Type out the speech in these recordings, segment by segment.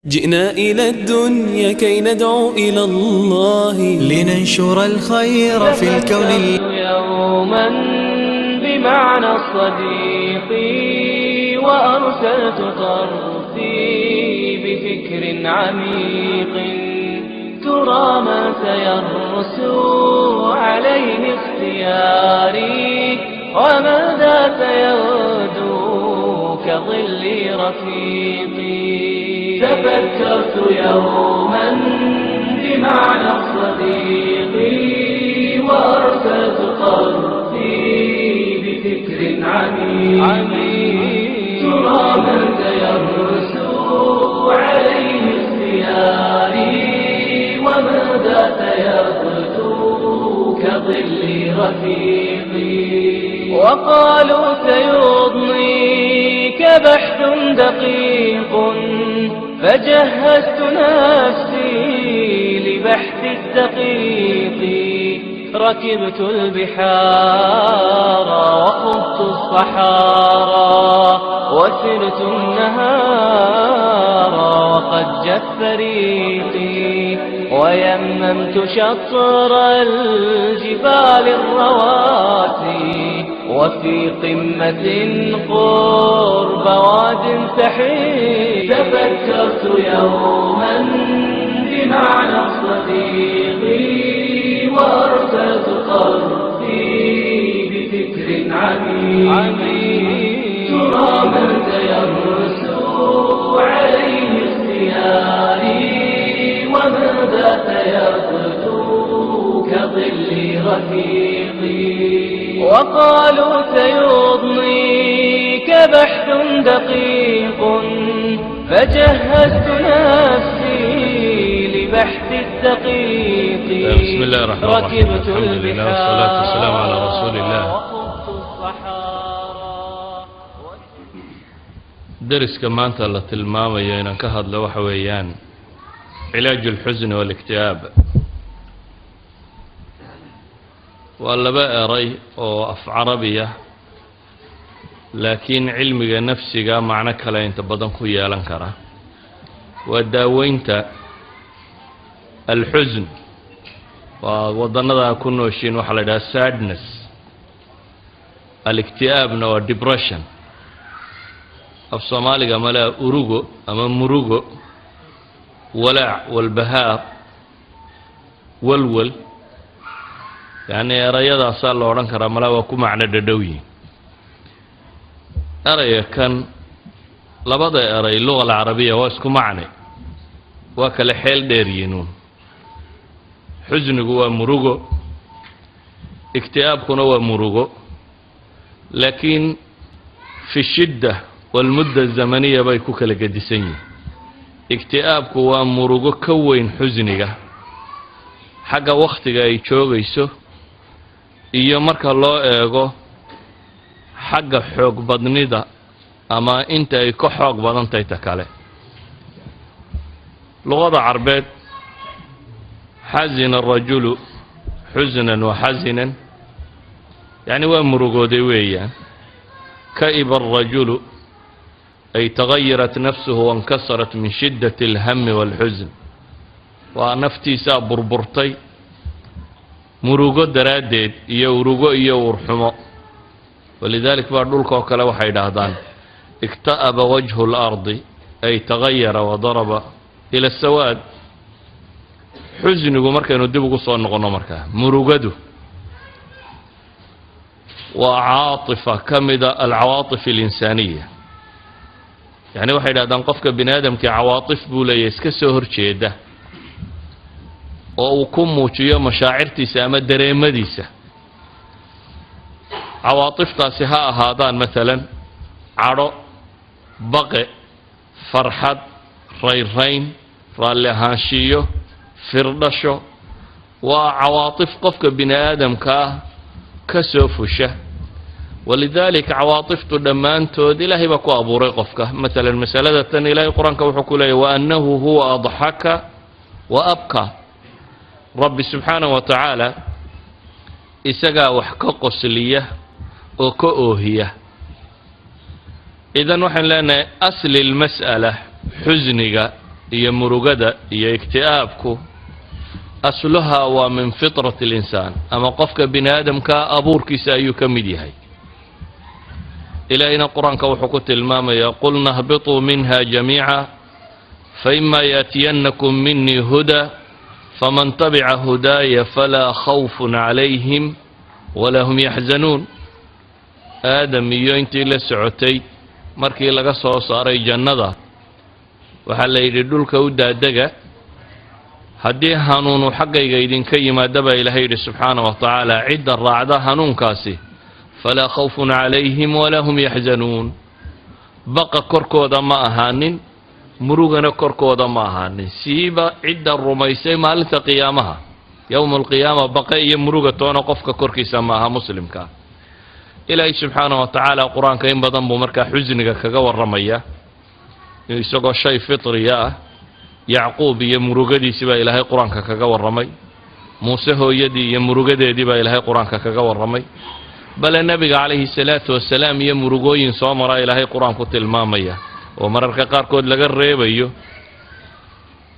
جئنا إلى الدنيا كي ندعو إلى الله لننشر الخير في الكون يوما بمعنى الصديق وأرسلت طرفي بفكر عميق ترى ما سيرسو عليه اختياري وماذا سيغدو كظل رفيقي تفكرت يوما بمعنى الصديق وأرسلت قلبي بفكر عميق ترى من سيرسو عليه اختياري وماذا سيغدو كظل رفيقي وقالوا سيضنيك بحث دقيق فجهزت نفسي لبحث الدقيق ركبت البحار وخضت الصحارى وسرت النهار وقد جف ريقي ويممت شطر الجبال الرواسي وفي قمة قرب واد سحيق تفكرت يوما بمعنى الصديق وأرسلت قلبي بفكر عميق ترى من سيرسو عليه اختياري وماذا سيغدو كظل رفيقي وقالوا سيضنيك بحث دقيق فجهزت نفسي لبحث الدقيق بسم الله الرحمن الرحيم الحمد لله والصلاة والسلام على رسول الله درسka maanta la tilmaamayo inaan ka hadlo waxa weeyaan علاج الحزن والاكتئاب waa laba eray oo af carabiya laakiin cilmiga nafsiga macno kale inta badan ku yeelan kara waa daaweynta الحزن waa wadanada ku nooshiin waxa la yiraahdaa sadness الاكتئابna waa depression af Soomaaliga mala urugo ama murugo walaac walbahaar walwal يعني erayadaas la oran kara mala waa ku macno dhadhawyi eraya kan labada eray luqada carabiga waa isku macne waa kala xeel dheer yihiin xusnigu waa murugo iktiaabkuna waa murugo laakiin fi shidda wal mudda zamaniya bay ku kala gadisan yihiin iktiaabku waa murugo ka weyn xusniga xagga waqtiga ay joogayso iyo marka loo eego xagga xoog badnida ama inta ay ka xoog badan tahay ta kale luqada carbeed حزن الرجل حزنا وحزنا يعني ومرغودي ويان كئب الرجل أي تغيرت نفسه وانكسرت من شدة الهم والحزن ونفتي بربرتي مرغو دراديد يورغو يورحمو ولذلك بعض وكلا waxay dhahdaan اكتئب وجه الأرض أي تغير وضرب إلى السواد xusnigu markaynu dib ugu soo noqono markaa murugadu waa caatifa kamida alcawaatif alinsaniya yani waxay dhahdaan qofka bini aadamka cawaatif buu leeyahay iska soo horjeeda oo uu ku muujiyo mashaacirtiisa ama dareemadiisa cawaatiftaasi ha ahaadaan maalan cadho baqe farxad rayrayn raalli ahaanshiyo firdhasho waa cawaatif qofka bini aadamka ka soo fusha walidaalika cawaatiftu dhammaantood ilaahay baa ku abuuray qofka maalan masalada tan ilaahay quraanka wuxuu ku leeyahay wa annahu huwa adhaka wa abka rabbi subxaanahu wa tacaala isagaa wax ka qosliya oo ka oohiya إذن وحن لنا أصل المسألة حزنك iyo murugada iyo iktiaabku asluha waa min fitrati اlinsaan ama qofka bini aadamka abuurkiisa ayuu ka mid yahay. ilaahayna qur-aanka wuxuu ku tilmaamayaa qulna hbiطuu minha jamiica faima yaأtiyannakum minii huda faman tabica hudaaya falaa khawfun calayhim walaa hum yaxzanuun. aadam iyo intii la socotay markii laga soo saaray jannada waxaa la yidhi dhulka u daadega, haddii hanuunu xaggayga idinka yimaada baa ilaahay yidhi subxaana wa tacaala cidda raacda hanuunkaasi falaa khawfun calayhim walaa hum yaxzanuun. baqa korkooda ma ahaanin, murugana korkooda ma ahaanin. siiba cidda rumaysay maalinta qiyaamaha, yowma alqiyaama baqa iyo muruga toona qofka korkiisa ma aha muslimka. ilaahay subxaana wa tacaala qur-aanka in badan buu markaa xusniga kaga warramaya isagoo shay fitriya ah. yacquub iyo murugadiisii baa ilaahay qur-aanka kaga warramay, muuse hooyadii iyo murugadeedii baa ilaahay qur-aanka kaga warramay, bale nebiga calayhi salaatu wasalaam iyo murugooyin soo maraa ilaahay qur-aanku tilmaamaya oo mararka qaarkood laga reebayo.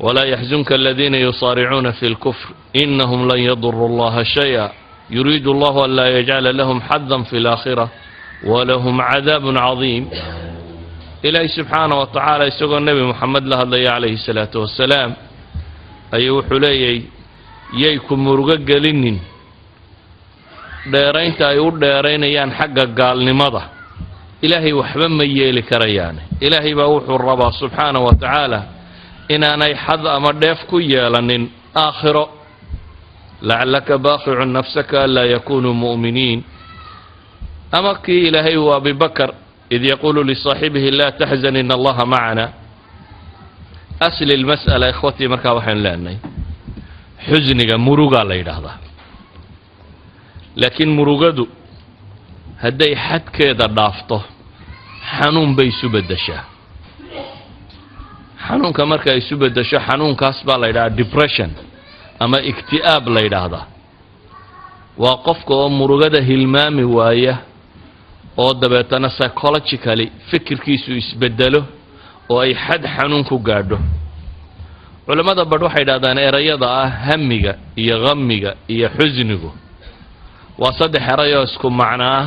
walaa yaxzunka aladiina yusaaricuuna fi lkufr inahum lan yaduru allaha shaya yuriidu allahu an laa yajcala lahum xadan fi laakhira walahum cadaabun cadiim. ilaahay subxaana wa tacaala isagoo nebi moxamed la hadlaya calayhi salaatu wasalaam ayuu wuxuu leeyahay yay ku murugo gelinin dheeraynta ay u dheeraynayaan xagga gaalnimada, ilaahay waxba ma yeeli karayaane. ilaahay baa wuxuu rabaa subxaana wa tacaala inaanay xad ama dheef ku yeelanin aakhiro. lacallaka baaqicun nafsaka anlaa yakunuu mu'miniin. ama kii ilaahay uu abibakar id yaquulu lisaaxibihi laa taxzan in allaha macana. asli lmas'ala ikhwatii markaa waxaynu leenahay xusniga murugaa la yidhaahdaa, laakiin murugadu hadday xadkeeda dhaafto xanuun bay isu beddeshaa. xanuunka marka isu beddesho xanuunkaas baa la yidhahdaa depression ama ikti'aab la yidhaahdaa. waa qofka oo murugada hilmaami waaya oo dabeetana psychologically fikirkiisu isbedelo oo ay xad xanuun ku gaadho. culammada badh waxay yidhahdaan erayada ah hamiga iyo qamiga iyo xusnigu waa saddex erayoo isku macno ah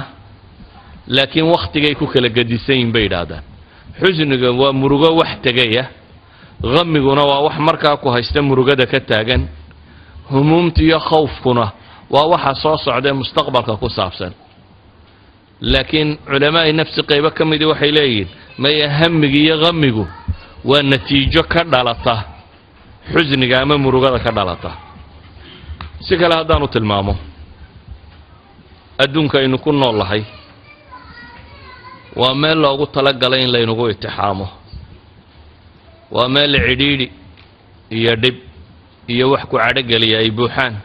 laakiin wakhtigay ku kala gedisan yihin bay yidhaahdaan. xusniga waa murugo wax tegaya, qamiguna waa wax markaa ku haysta murugada ka taagan, humuumta iyo khawfkuna waa waxa soo socdae mustaqbalka ku saabsan. laakiin culamaa'i nafsi qaybo ka midii waxay leeyihiin maya hamiga iyo qamigu waa natiijo ka dhalata xusniga ama murugada ka dhalata. si kale haddaanu tilmaamo adduunka aynu ku nool lahay waa meel loogu talagalay in laynagu itixaamo, waa meel cidhiidhi iyo dhib iyo wax ku cadhogeliya ay buuxaan.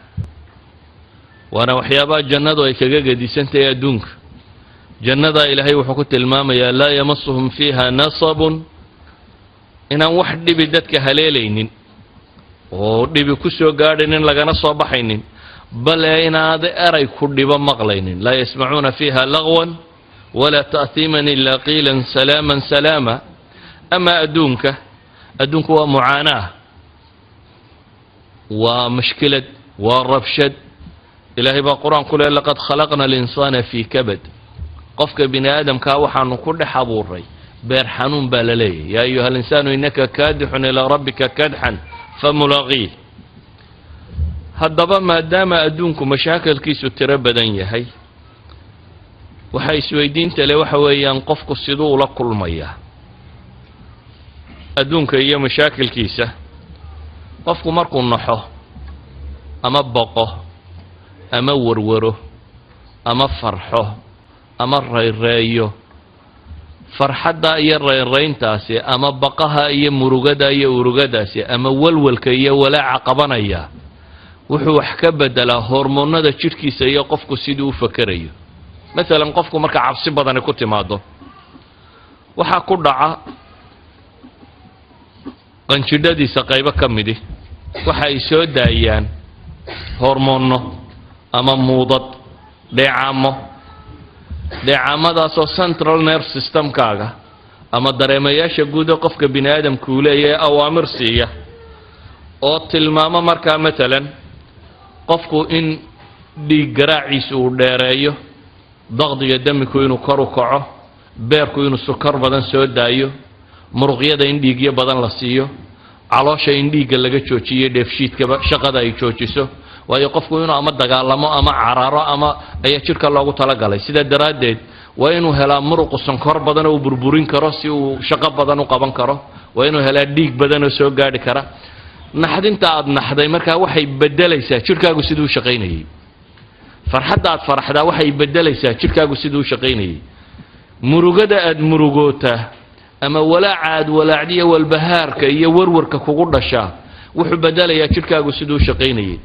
waana waxyaabaha jannadu ay kaga gedisantahay adduunka. jannadaa ilaahay wuxuu ku tilmaamayaa laa yamasuhum fiiha nasabun, inaan wax dhibi dadka haleelaynin oo dhibi ku soo gaadhaynin lagana soo baxaynin, bale inaada eray ku dhibo maqlaynin. laa yasmacuuna fiiha lagwan walaa ta'hiiman ilaa qiilan salaaman salaama. ama adduunku waa mucaanaa, waa mashkilad, waa rabshad. ilaahay baa qur-aanku le laqad khalaqna alinsaana fii kabad. qofka bini aadamkaa waxaanu ku dhex abuuray beer xanuun baa la leeyahy. yaa ayuha alinsaanu innaka kaadixun ilaa rabbika kadxan famulaqiih. haddaba maadaama adduunku mashaakilkiisu tiro badan yahay, waxa isweydiinta le waxa weeyaan qofku siduu la kulmayaa adduunka iyo mashaakilkiisa. qofku markuu naxo ama boqo ama warwaro ama farxo ama rayreeyo, farxadda iyo rayrayntaasi ama baqaha iyo murugada iyo urugadaasi ama walwalka iyo walaaca qabanaya wuxuu wax ka bedelaa hormoonada jidhkiisa iyo qofku siduu u fakerayo. maalan qofku marka cabsi badani ku timaado waxaa ku dhaca qanjidhadiisa qaybo ka midi waxa ay soo daayaan hormoonno ama muudad dheecaamo. dheecaamadaasoo central nerve systemkaaga ama dareemayaasha guud ee qofka bini aadamku uu leeyahay awaamir siiya oo tilmaamo markaa matalan qofku in dhiig garaaciisa uu dheereeyo daqdiga damiku inuu kor u kaco beerku inuu sukar badan soo daayo muruqyada in dhiigyo badan la siiyo caloosha in dhiigga laga joojiyo dheefshiidkaba shaqada ay joojiso waayo qofku inuu ama dagaalamo ama cararo ama ayaa jirka loogu talagalay sida daraaddeed waa inuu helaa muruqu sonkor badan oo burburin karo si uu shaqo badan u qaban karo waa inuu helaa dhiig badan oo soo gaadhi kara naxdinta aad naxday markaa waxay bedelaysaa jirkaagu siduu u shaqaynayay farxadda aad faraxdaa waxay bedelaysaa jirkaagu siduu u shaqaynayay murugada aad murugootaa ama walaaca aad walaacdiya walbahaarka iyo warwarka kugu dhashaa wuxuu bedelayaa jirkaagu siduu u shaqaynayay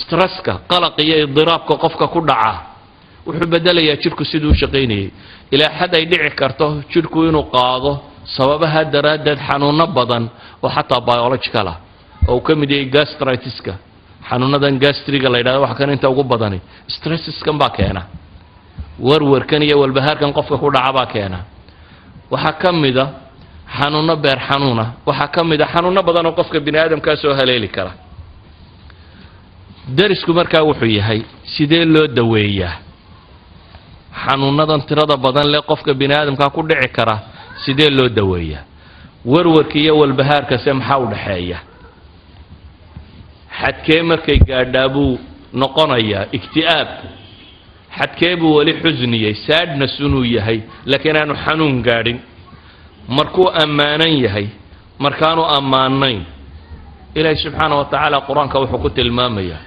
stresska qalaq iyo idiraabka qofka ku dhaca wuxuu bedelayaa jirku siduu u shaqaynayay ilaa xad ay dhici karto jirku inuu qaado sababaha daraaddeed xanuuno badan oo xataa biological ah oo uu ka mid yahay gastritiska xanuunadan gastriga la yidhahdo waxa kan inta ugu badani stressiskan baa keena warwarkan iyo walbahaarkan qofka ku dhaca baa keena waxaa ka mid a xanuuno beer xanuuna waxaa ka mid a xanuuno badan oo qofka bini aadamkaa soo haleeli kara darisku markaa wuxuu yahay sidee loo daweeyaa xanuunadan tirada badan leh qofka bini aadamkaa ku dhici kara sidee loo daweeyaa warwarka iyo walbahaarkase maxaa u dhaxeeya xadkee markay gaadhaa buu noqonayaa ikti'aab xadkee buu weli xusniyey sadness inuu yahay laakiin aanu xanuun gaadhin markuu ammaanan yahay markaanu ammaanayn ilaahay subxaana wa tacaala qur-aanka wuxuu ku tilmaamayaa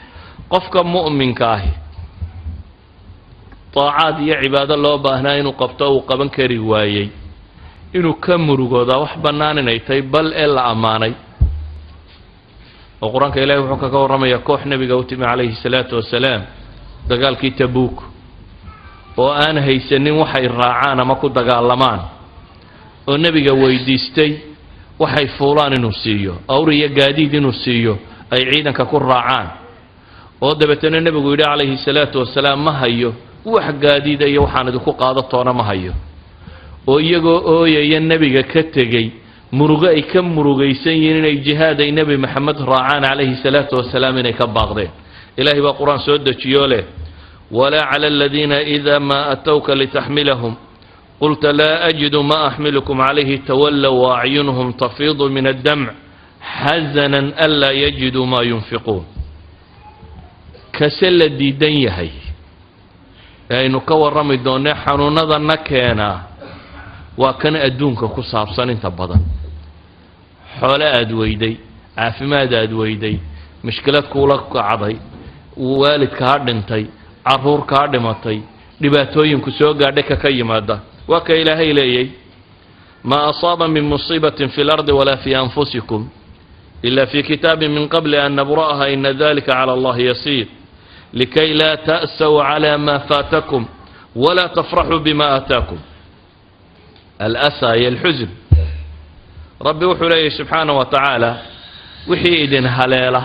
qofka mu'minka ahi طاعات iyo cibaado loo baahnaa inuu qabto uu qaban kari waayay inuu ka murugooda wax banaan inay tahay bal ee la amaanay oo quraanka ilaahay wuxuu ka warramayaa koox nabiga u timi calayhi salaatu wasalaam dagaalkii Tabuk oo aan haysanin waxay raacaan ama ku dagaalamaan oo nabiga weydiistay waxay fuulaan inuu siiyo awriya gaadiid inuu siiyo ay ciidanka ku raacaan oo dabeetana nabigu yidhi calayhi salaatu wasalaam ma hayo wax gaadiid iyo waxaan idinku qaado toona ma hayo oo iyagoo ooyaya nabiga ka tegay murugo ay ka murugaysan yihiin inay jihaad ay nabi maxamed raacaan calayhi salaatu wasalaam inay ka baaqdeen ilaahay baa quraan soo dejiyo leh wala cala alladina idha ma atawka litaxmilahum قلت لا أجد ما أحملكم عليه تولوا وأعينهم تفيض من الدمع حزنا ألا يجدوا ما ينفقون كسل الديدن يهي يعني كور رمي دون حنونا نكينا وكان أدونك كصاب سنين تبضا حول أدويدي عافماد أدويدي مشكلات كولك عضي ووالد كاردنتي عرور كاردمتي لباتوين كسوق عدك كي ماده وكإلهي إليه ما أصاب من مصيبة في الأرض ولا في أنفسكم إلا في كتاب من قبل أن نبرأها إن ذلك على الله يسير لكي لا تأسوا على ما فاتكم ولا تفرحوا بما آتاكم الأسى هي الحزن ربي وحليه سبحانه وتعالى وحي إذن هليلة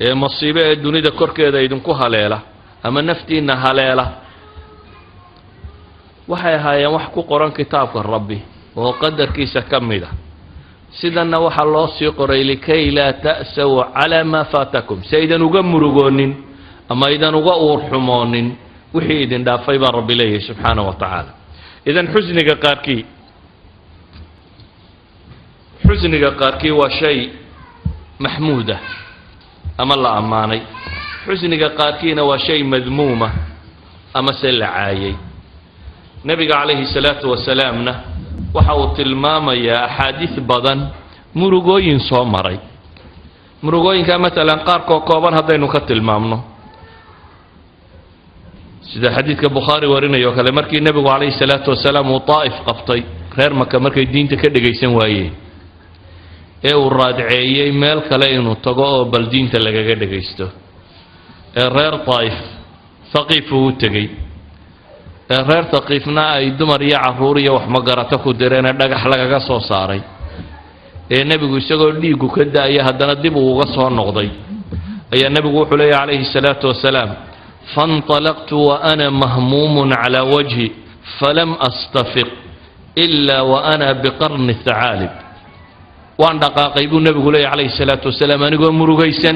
مصيبة الدنيا كركة إذن كو هليلة أما نفتي إن هليلة waxay ahaayeen wax ku qoran kitaabka rabbi oo qadarkiisa kamida sidana waxa loo sii qoray likay la ta'saw ala ma fatakum saydan uga murugoonin ama idan uga uurxumoonin wixii idin dhaafay baa rabbi leeyahay subhanahu wa ta'ala idan xusniga qaarkii waa shay mahmuuda ama la amaanay xusniga qaarkiina waa shay madmuuma ama salaayay nabiga calayhi salaatu wasalaamna waxa uu tilmaamayaa axaadiis badan murugooyin soo maray murugooyinka matalan qaarkoo kooban haddaynu ka tilmaamno sida xadiidka bukhaari warinayo kale markii nabigu calayhi salaatu wasalaam uu taa'if qabtay reer maka markay diinta ka dhagaysan waayeen ee uu raadceeyey meel kale inuu tago oo bal diinta lagaga dhagaysto ee reer taa'if thaqiif uu tegey reer taqiifna ay dumar iyo caruur iyo wax magarato ku direen dhagax lagaga soo saaray ee nabigu isagoo dhiigu ka daaya haddana dib uga soo noqday ayaa nabigu wuxuu leeyahay calayhi salaatu wasalaam fantalaqtu wa ana mahmuumun cala wajhi falam astafiq إلا وأنا بقرن الثعالب وأن دقاقيب النبي عليه الصلاة والسلام أنا أقول مرغيسا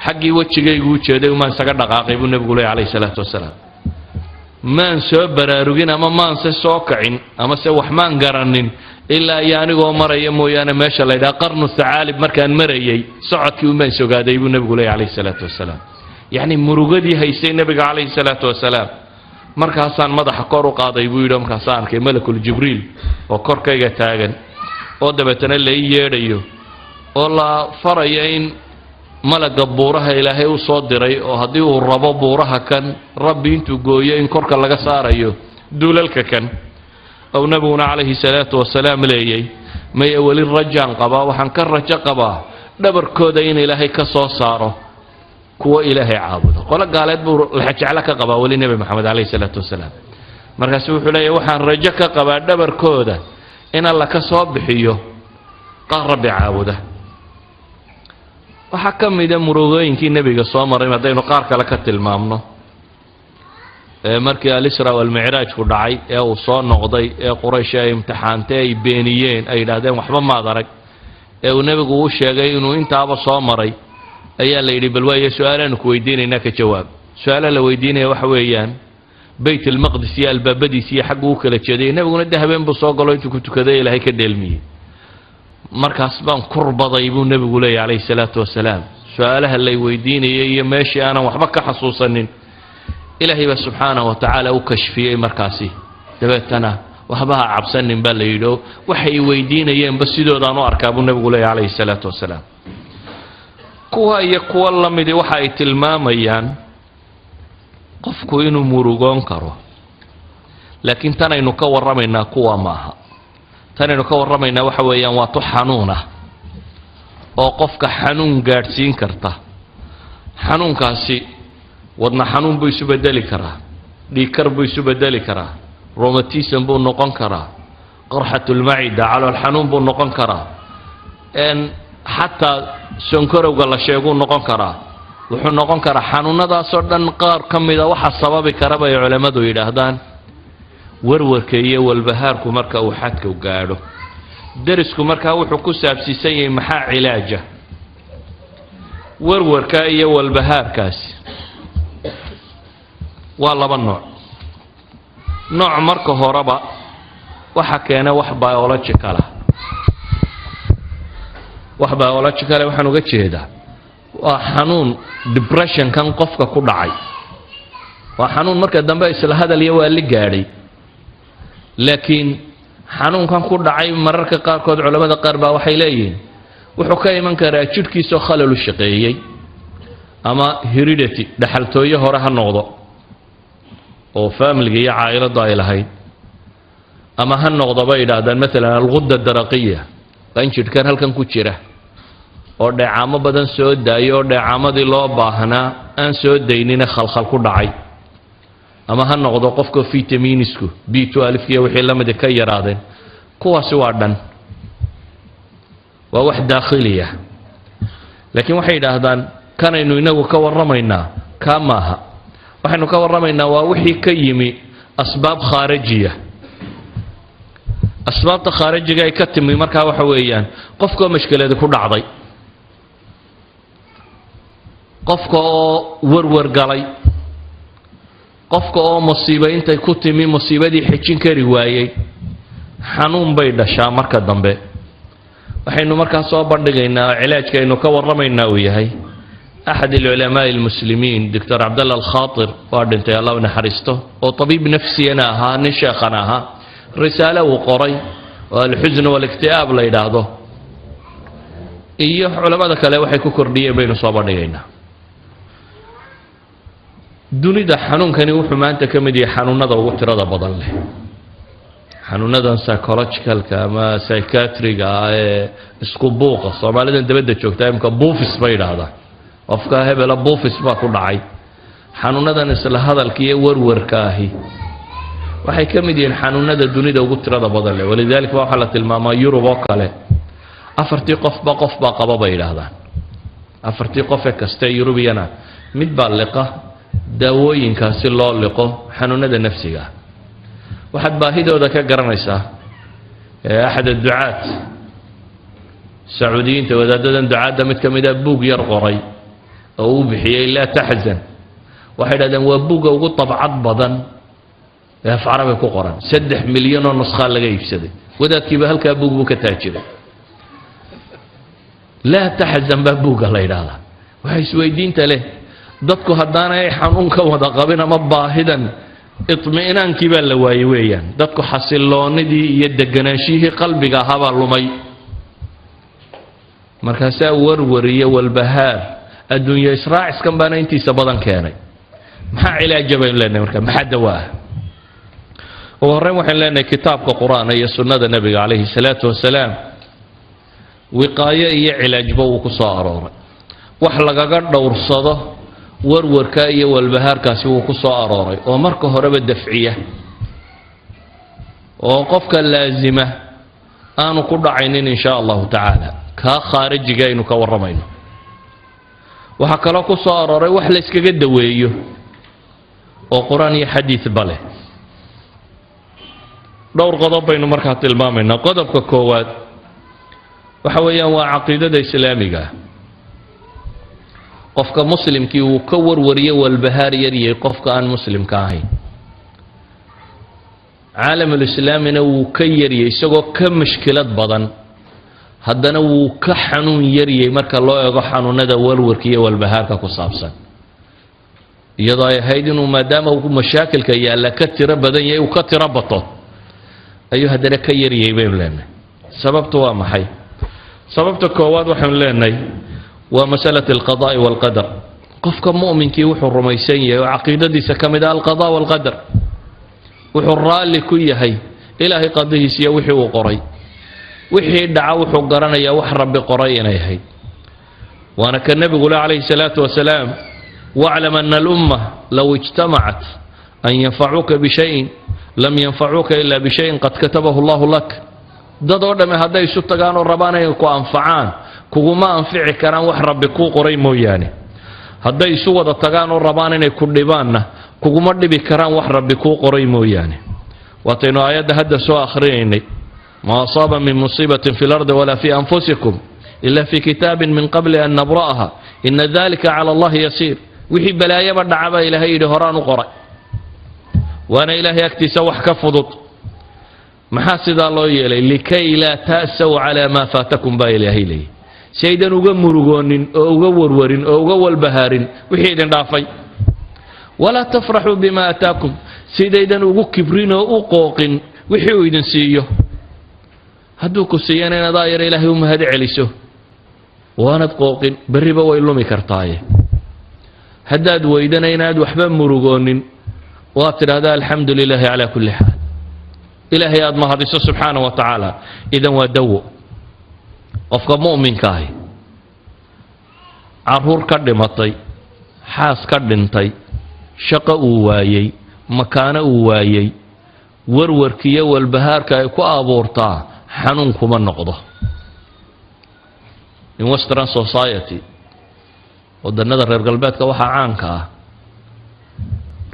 حقي وجهي وجهي وما سقط دقاقيب النبي عليه الصلاة والسلام ما نسوي براروجين أما ما نسوي سوكعين أما سوي وحمان قرنين إلا يعني قوم مريا مويانا ما شاء الله إذا قرن الثعالب مركان مريا صعد كيوم يسوق هذا يبون النبي عليه الصلاة والسلام يعني مرقدي هيسين النبي عليه الصلاة والسلام مركاسان مدح كورو قاضي يبوي مركاسان كي ملك الجبريل وكور كي تاجن ودبتنا اللي يجريو والله فريين ملك بورها إلهي وصدري وهدي والرب بورها كان ربي انتو جويين كورك لجا صاريو دولك كان أو نبونا عليه الصلاة والسلام ليي ما يولي الرجال قبا وحنكر رجال قبا دبر كودين إلهي كصو صاره كوا إلهي عابد قال قالت الحج على قبا ولي النبي محمد عليه الصلاة والسلام مركز وحلي وحن رجك قبا دبر كودا إن الله كصو بحيه قال ربي عابده وحكم إذا مروغين كي النبي صلى الله عليه وسلم قارك لك المامنه markii al-Isra wal Mi'raj ku dhacay ee uu soo noqday ee Quraysh ay imtixaantay beeniyeen ay yiraahdeen waxba ma adarag ee uu nabigu u sheegay inuu intaaba soo maray ayaa la yiri bal way su'aalan ku weydiinayna ka jawaab su'aala la weydiinay waxa weeyaan Bayt al-Maqdis ya al-Babadiisi xaq uu kala jeeday nabiguna dahabeen buu soo galo intuu ku tukaday Ilaahay ka dheelmiyay markaas baan kurbaday buu nabigu leeyahay salaatu wasalaam su'aalaha la weydiinay iyo meeshii aan waxba ka xasuusanin إلهي سبحانه وتعالى وكشفيه مركاسي دبتنا وحبها عبسن باليدو وحي ويدين يم بسيدو دانو أركاب النبي عليه الصلاة والسلام كوها يقوى الله مدي وحي تلماميان قفكو إنو مروغون كرو لكن تنا إنو كور رمينا كوى ماها تنا إنو كور رمينا وحويان واتو حنونة أو قفك حنون قارسين كرتا حنون كاسي wadna xanuun buu isu bedeli karaa dhiikar buu isu bedeli karaa rheumatism buu noqon karaa qarxatul maida calool xanuun buu noqon karaa xataa sonkorowga la sheeguu noqon karaa wuxuu noqon karaa xanuunadaasoo dhan qaar ka mida waxa sababi kara bay culimadu yidhaahdaan warwarka iyo walbahaarku marka uu xadka gaadho darisku markaa wuxuu ku saabsiisan yahay maxaa cilaaja warwarka iyo walbahaarkaasi waa laba nooc marka horeba waxa keena wax biological waxaan uga jeedaa waa xanuun depression kan qofka ku dhacay waa xanuun marka dambe isla hadal iyo waa la gaadhay laakiin xanuunkan ku dhacay mararka qaarkood culimada qaar baa waxay leeyihiin wuxuu ka iman karaa jidhkiisa khalal u shaqeeyay ama heredity dhaxaltooyo hore ha noqdo oo family iyo caa'ilada ay lahayd ama han noqdo bay yiraahdaan mesela al-ghudda daraqiya qanjirkan halkan ku jira oo dhacaamo badan soo daayo dhacaamadii loo baahnaa aan soo daynina khalkhal ku dhacay ama han noqdo qofka vitamiinisku B12 iyo wixii la mid ka yaraadeen kuwaasi waa dhan waa wax dakhiliya laakiin waxay yiraahdaan kanaynu inagu ka warramaynaa kamaha waxaynu ka warramaynaa waa wixii ka yimi asbaab khaarijiya asbaabta khaarijiga ay ka timi markaa waxa weeyaan qofka mushkilada ku dhacday qofka oo warwar galay qofka oo musiibo intay ku timi musiibadii xijin kari waayay xanuun bay dhashaa marka dambe waxaynu markaa soo bandhigaynaa cilaajkaynu ka warramaynaa uu yahay أحد العلماء المسلمين دكتور عبد الله الخاطر وارد الله ونحرسته وطبيب نفسي أنا نشيخنا رسالة وقري والحزن والاكتئاب لا يداده إيه علماء ذاك لا وحي كردية بين صابرين دوني ده حنون كان يوحي ما أنت كمدي حنون هذا وقت هذا بدل له حنون هذا سايكولوجيكال كما سايكاتريك اسكوبوق صار لازم تبدأ تشوف تايم كبوفس بين هذا qofka hebel boofis baa ku dhacay xanuunadan isla hadalkiiyo warwarkaahi waxay ka mid yihiin xanuunada dunida ugu tirada badan leh walidaalka waxa la tilmaamaa Yurub oo kale afartii qof baa qaba bay yiraahdaan afartii qof ee kasta Yurubiyana mid baa liqa daawooyinkaasi loo liqo xanuunada nafsiga waxaad baahidooda ka garanaysaa axad adducaat sacuudiyiinta wadaadadan ducaadda mid ka mida buug yar qoray oo uu bixiyey laa taxzan waxay dhahdeen waa buugga ugu dabcad badan ee af carabi ku qoran 3 milyan oo nusqa laga iibsaday wadaadkiiba halkaa buug buu ka taajiray laa taxzan baa buugga la yidhaahdaa waxay isweydiinta leh dadku haddaanay xanuunka wada qabin ama baahidan iطmi'naankii baa la waayey weeyaan dadku xasiloonidii iyo deganaanshihii qalbiga ahaabaa lumay markaasaa warwariyo walbahaar adduunyo israaciskan baana intiisa badan keenay maxaa cilaaja baynu leenahay marka maxaa dawaa ugu horreyn waxaynu leenahay kitaabka qur-aan iyo sunnada nebiga calayhi salaatu wasalaam wiqaayo iyo cilaajba uu ku soo arooray wax lagaga dhowrsado warwarka iyo walbahaarkaasi wuu ku soo arooray oo marka horeba dafciya oo qofka laazima aanu ku dhacaynin in shaa allahu tacaala kaa khaarijiga aynu ka warramayno waxaa kaloo ku soo arooray wax la yskaga daweeyo oo qur-aan iyo xadiidba leh dhowr qodob baynu markaa tilmaamaynaa qodobka koowaad waxa weeyaan waa caqiidada islaamiga qofka muslimkii uu ka warwariyo walbahaar yaryay qofka aan muslimka ahayn caalamulislaamina wuu ka yaryay isagoo ka mashkilad badan haddana wuu ka xanuun yaryay marka loo eego xanuunada warwarka iyo walbahaarka ku saabsan iyadoo ay ahayd inuu maadaama uu mashaakilka yaalla ka tiro badan yahay uu ka tiro bato ayuu haddana ka yaryay baynu leenahay sababtu waa maxay sababta koowaad waxaanu leenahay waa masalatu alqadaa'i walqadar qofka mu'minkii wuxuu rumaysan yahay oo caqiidadiisa ka mid ah alqadaa walqadar wuxuu raalli ku yahay ilaahay qadihiisa iyo wixii uu qoray wixii dhaca wuxuu garanayaa wax rabbi qoray inay ahayd waana ka nebigu le calayhi salaatu wasalaam waclam ana alumma low ijtamacat an yanfacuuka bishayin lam yanfacuuka ila bishayin qad katabahu allahu lak dad oo dhamme hadday isu tagaan oo rabaan inay ku anfacaan kuguma anfici karaan wax rabbi kuu qoray mooyaane hadday isu wada tagaan oo rabaan inay ku dhibaanna kuguma dhibi karaan wax rabbi kuu qoray mooyaane waataynu aayadda hadda soo akhrinaynay ma asaaba min musiibatin fi lardi walaa fi anfusikum ila fi kitaabin min qabli an nabra'aha ina dalika cala allahi yasiir wixii balaayaba dhacaba ilaahay yidhi horaan u qoray waana ilaahay agtiisa wax ka fudud maxaa sidaa loo yeelay likay laa ta'saw calaa maa faatakum baa ilaahay leeyay si aydan uga murugoonin oo uga warwarin oo uga walbahaarin wixii idin dhaafay walaa tafraxuu bima ataakum sidaydan ugu kibrin oo u qooqin wixii uu idin siiyo hadduu ku siiyana inaad aayar ilaahay u mahad celiso waanad qooqin berriba way lumi kartaaye haddaad weydana inaad waxba murugoonin waad tidhahdaa alxamdu lilaahi calaa kulli xaal ilaahay aad mahadiso subxaana wa tacaala idan waa dawo qofka mu'minka ahi caruur ka dhimatay xaas ka dhintay shaqo uu waayey makaano uu waayey warwarkiiyo walbahaarka ay ku abuurtaa xanuun kuma noqdo in western society wadannada reer galbeedka waxaa caanka ah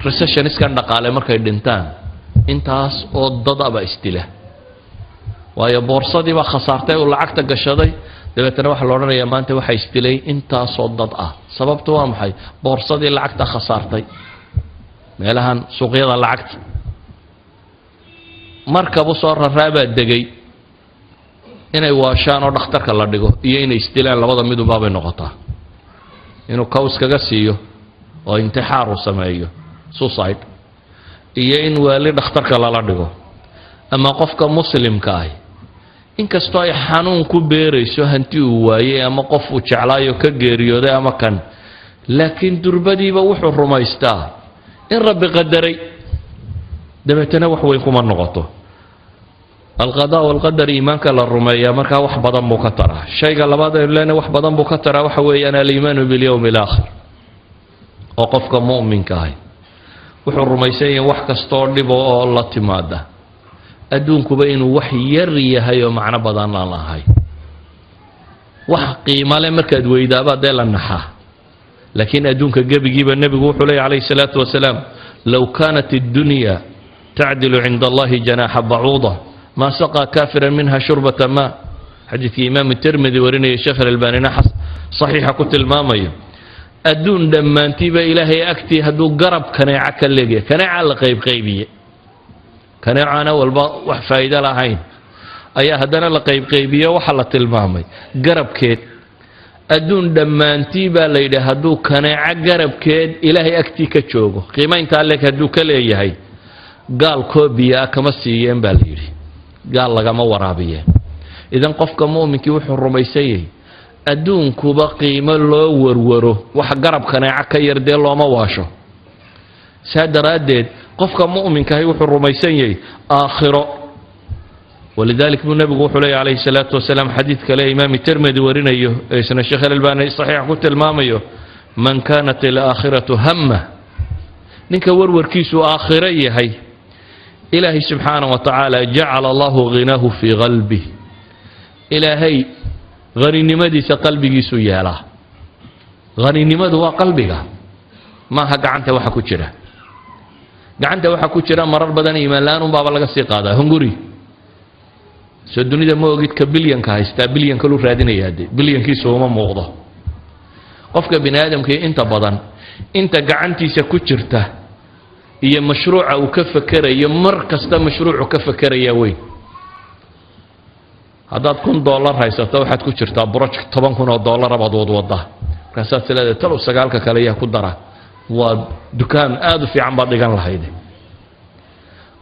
recessioniskan dhaqaale markay dhintaan intaas oo dadaba isdila waayo boorsadii baa khasaartay uu lacagta gashaday dabeetana waxaa la odhanayaa maanta waxaa isdilay intaasoo dad ah sababtu waa maxay boorsadii lacagta khasaartay meelahan suuqyada lacagta markabu soo raraabaa degay inay waashaan oo dhakhtarka la dhigo iyo inay isdilaan labada midubaabay noqotaa inuu kaws kaga siiyo oo intixaar uu sameeyo suicide iyo in waali dhakhtarka lala dhigo ama qofka muslimka ahi inkastoo ay xanuun ku beerayso hanti uu waayey ama qof uu jeclaayo ka geeriyooday ama kan laakiin durbadiiba wuxuu rumaystaa in rabbi qadaray dabeetana wax weyn kuma noqoto alqadaa walqadar iimaanka la rumeeyaa markaa wax badan buu ka taraa shayga labaad aynu leenahay wax badan buu ka taraa waxa weeyaan aliimaanu bilyowmi alaakhir oo qofka mu'minka ahi wuxuu rumaysan yahay wax kastoo dhibo oo la timaada adduunkuba inuu wax yar yahay oo macno badan aan lahay wax qiimo leh markaad weydaaba dee la naxaa laakiin adduunka gebigiiba nebigu wuxuu leeyahy calayhi salaatu wasalaam low kaanat addunya تعدل عند الله جناح بعوضة ما سقى كافرا منها شربة ماء حديث إمام الترمذي ورني الشيخ الألباني صحيح كنت المامية أدون لما انتبه إلهي أكتي هدو قرب كناعة كاللقية كناعة لقيب قيبية كناعة أنا وفايدة لهين أي هدنا لقيب قيبية وحلت المامي قرب كيت أدون لما انتبه ليلة هدو كناعة قرب كيت إلهي أكتي كتشوغو قيمة انت لك هدو كاللية هاي قال كوبيا كما سيين باليري قال لك ما ورابيه إذا قفك مؤمن كي وحو الرميسيه أدون كوبا قيمة لو ورورو وح قرب كناعة كير دي الله ما واشو سادر أدد قفك مؤمن كي وحو الرميسيه آخرة ولذلك من النبي قول عليه الصلاة والسلام حديث كلا إمام الترمذي ورينيه سنة الشيخ الألباني صحيح قلت الماميه من كانت الآخرة همه نك ورور كيسو آخرية هي إلهي سبحانه وتعالى جعل الله غناه في قلبه إلهي غني نمديس قلبي سيالا غني نمد هو قلبك ما هك عنت وحكو جرا قعنت وحكو جرا مرر بدن إيمان لان بابا لك السيقادة هنقري سدوني ده موجود كبليان كهستا بليان كلو رادين يادي بليان كي سوما موضة قفك بني آدم كي انت بدن انت قعنتي سكوتشرته هي مشروع وكفكر هي مركز مشروع وكفكر يا وين هذا كون دولار هيسته waxaad ku jirtaa project 10,000 dollar baad wada kaasad silada talo sagaalka kale yaa ku dara waa dukaan aad u fiican baad dhigan lahayd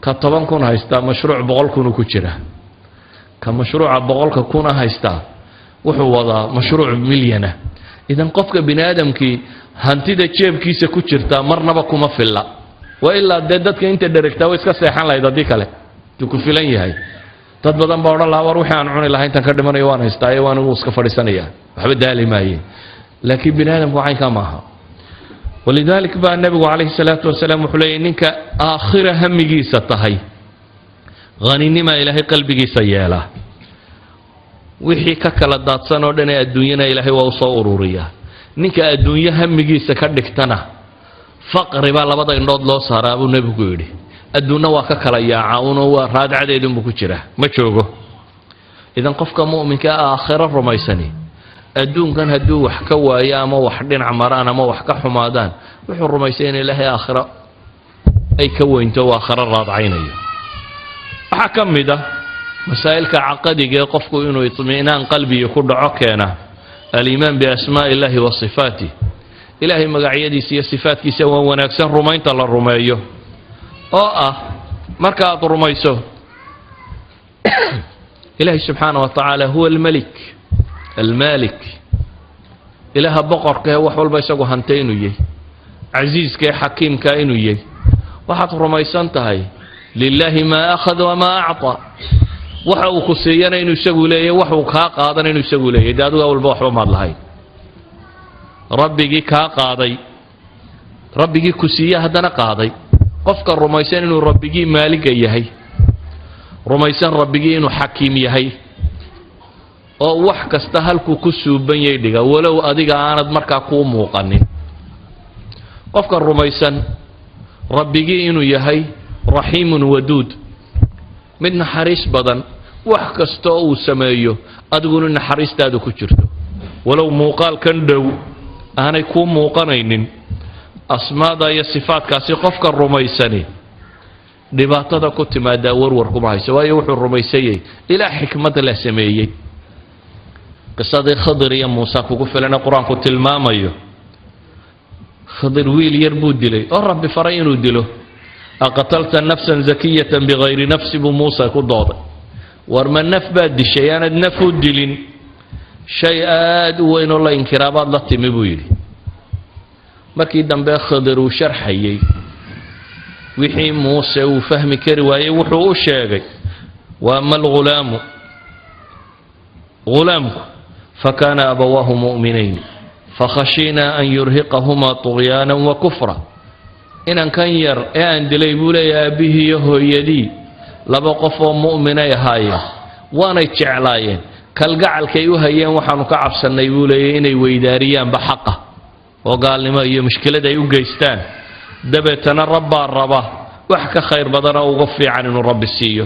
ka 10,000 haysta mashruuc 100,000 ku jira ka mashruuca 100,000 haysta wuxuu wadaa mashruuc milyana idan qofka bini'aadamkii hantida jeebkiisa ku jirta marnaba kuma filla wa illa dadka inta directaa way iska seexan lahayd hadii kale ku filan yahay dad badan baa oran lahaa war wixii aan cuni lahayn tan ka dhimanayo waan haystaayo waan ugu iska fadhiisanaya waxba daali maayeen laakiin binaadamku waxay ka maaha walidalik baa nabigu calayhi salaatu wasalaam wuxuu leeyahay ninka aakhira hamigiisa tahay ghaninima ilaahay qalbigiisa yeela wixii ka kala daadsan oo dhan ee adduunyada ilaahay waa u soo ururiya ninka adduunyo hamigiisa ka dhigtana faqri baa labada indhood loo saaraa buu nabigu yidhi adduuna waa ka kala yaacaawno waa raadcadeedun buu ku jira ma joogo idan qofka mu'minka aakhira rumaysani adduunkan hadduu wax ka waayo ama wax dhinac maraan ama wax ka xumaadaan wuxuu rumaysay in ilaahay aakhira ay ka weynto waa aakhira raadcaynayo waxa ka mid ah masaa'ilka caqadiga ee qofku inuu itmiinaan qalbiga ku dhaco keena aliimaan biasmaa'i illaahi wa sifaatihi ilaahay magacyadiisa iyo sifaatkiisa waa wanaagsan rumaynta la rumeeyo oo ah marka aad rumayso ilaahay subxaanahu wa tacaala huwa almalik ilaaha boqorka ee wax walba isagu hantay inuu yahay casiiska ee xakiimka inuu yahay waxaad rumaysan tahay lilaahi maa akhada wamaa acta waxa uu ku siiyana inuu isagu leeyahay wax uu kaa qaadana inuu isagu leeyahay dee adiga walba waxba maad lahayn rabbigii kaa qaaday rabbigii ku siiya haddana qaaday qofka rumaysan inuu rabbigii maaliga yahay rumaysan rabbigii inuu xakiim yahay oo wax kasta halkuu ku suuban yahay dhiga walow adiga aanad markaa kuu muuqanin qofka rumaysan rabbigii inuu yahay raxiimun waduud mid naxariis badan wax kasta uu sameeyo adiguna naxariistaadu ku jirto walow muuqaalkan dhow aanay kuu muuqanaynin asmaada iyo sifaadkaasi qofka rumaysani dhibaatada ku timaada warwar kuma hayso waayo wuxuu rumaysayay ilaa xikmad la sameeyay qisadii khadir iyo muusa kugu filana qur-aanku tilmaamayo khadir wiil yar buu dilay oo rabbi faray inuu dilo aqatalta nafsan zakiyatan bigayri nafsi buu muusa ku dooday war ma naf baad dishay aanad naf u dilin shay aad u weyn oo la inkiraabaad la timi buu yidhi markii dambe khadir uu sharxayay wixii muuse uu fahmi kari waayey wuxuu u sheegay waa mal ghulaamku fakana abawaahu mu'minayn fakhashina an yurhiqahuma طغyaana wa kufra inan kan yar ee aan dilay buu leeyahay aabihii iyo hooyadii laba qof oo mu'minay ahaayeen waanay jeclaayeen kalgacalkay u hayeen waxaanu ka cabsannay buu leeyahay inay weydaariyaanba xaqa oo gaalnimo iyo mushkilad ay u geystaan dabeetana rabbaa raba وحكا خير بدنا وغفي عن إنه رب السيو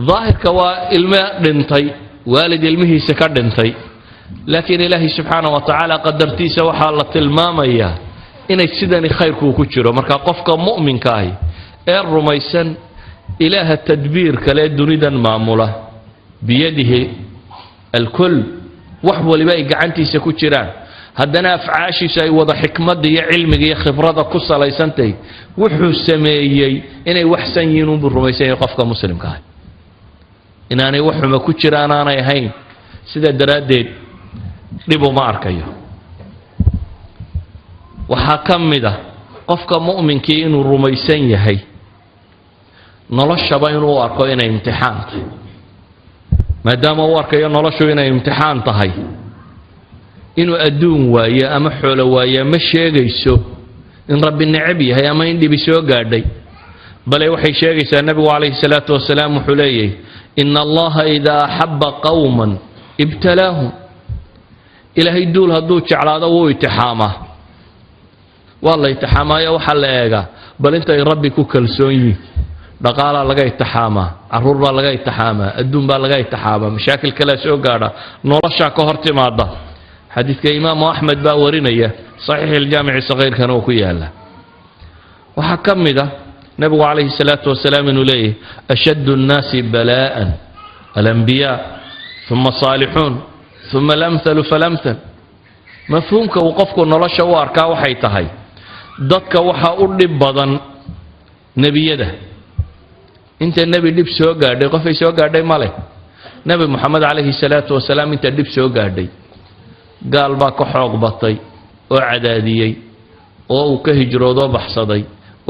ظاهر كوا الماء دنتي والد المهي سكر دنتي لكن إلهي سبحانه وتعالى قدرتي سوى حالة المامية إن السدني خير كوكتشرو مركا قفك مؤمن كاهي الرميسن إله التدبير كلا دريدا معمولة بيده الكل وحبو لباقي قعنتي سكوتشران هدنا أفعاشي ساي وضع حكمة دي علمي دي خبرة قصة ليسانتي وحو السميي إني وحسن ينون بالرميسين يقفك مسلم كاهي إن أنا وحو ما كوتشران أنا يهين سيدا دراديد لبو ما أركيه وحاكم ده قفك مؤمن كي إنو الرميسين يهي noloshaba inuu arko inay imtixaan tahay maadaama uu arkayo noloshu inay imtixaan tahay inuu adduun waayo ama xoolo waayo ma sheegayso in rabbi necab yahay ama in dhibi soo gaadhay bale waxay sheegaysaa nabigu calayhi salaatu wasalaam wuxuu leeyahay inna allaha idaa axabba qawman ibtalaahum ilaahay duul hadduu jeclaado wuu itixaamaa waa la itixaamaayo waxaa la eegaa bal intay rabbi ku kalsoon yihiin dhaqaala laga itixaamaa caruur baa laga itixaamaa adduun baa laga itixaamaa mashaakil kale soo gaadha nolosha ka hor timaada xadiidka imaamu axmed baa warinaya saxiix aljaamici sagiirkana uu ku yaala waxaa ka mid ah nabigu calayhi salaatu wasalaam inuu leeyahay ashaddu nnaasi balaa'an alambiyaa uma saalixuun uma alamhalu falamthal mafhuumka uu qofku nolosha u arkaa waxay tahay dadka waxaa u dhib badan nebiyada inta nebi dhib soo gaadhay qofay soo gaadhay ma leh nebi moxamed calayhi salaatu wasalaam inta dhib soo gaadhay gaal baa ka xoog batay oo cadaadiyey oo uu ka hijroodoo baxsaday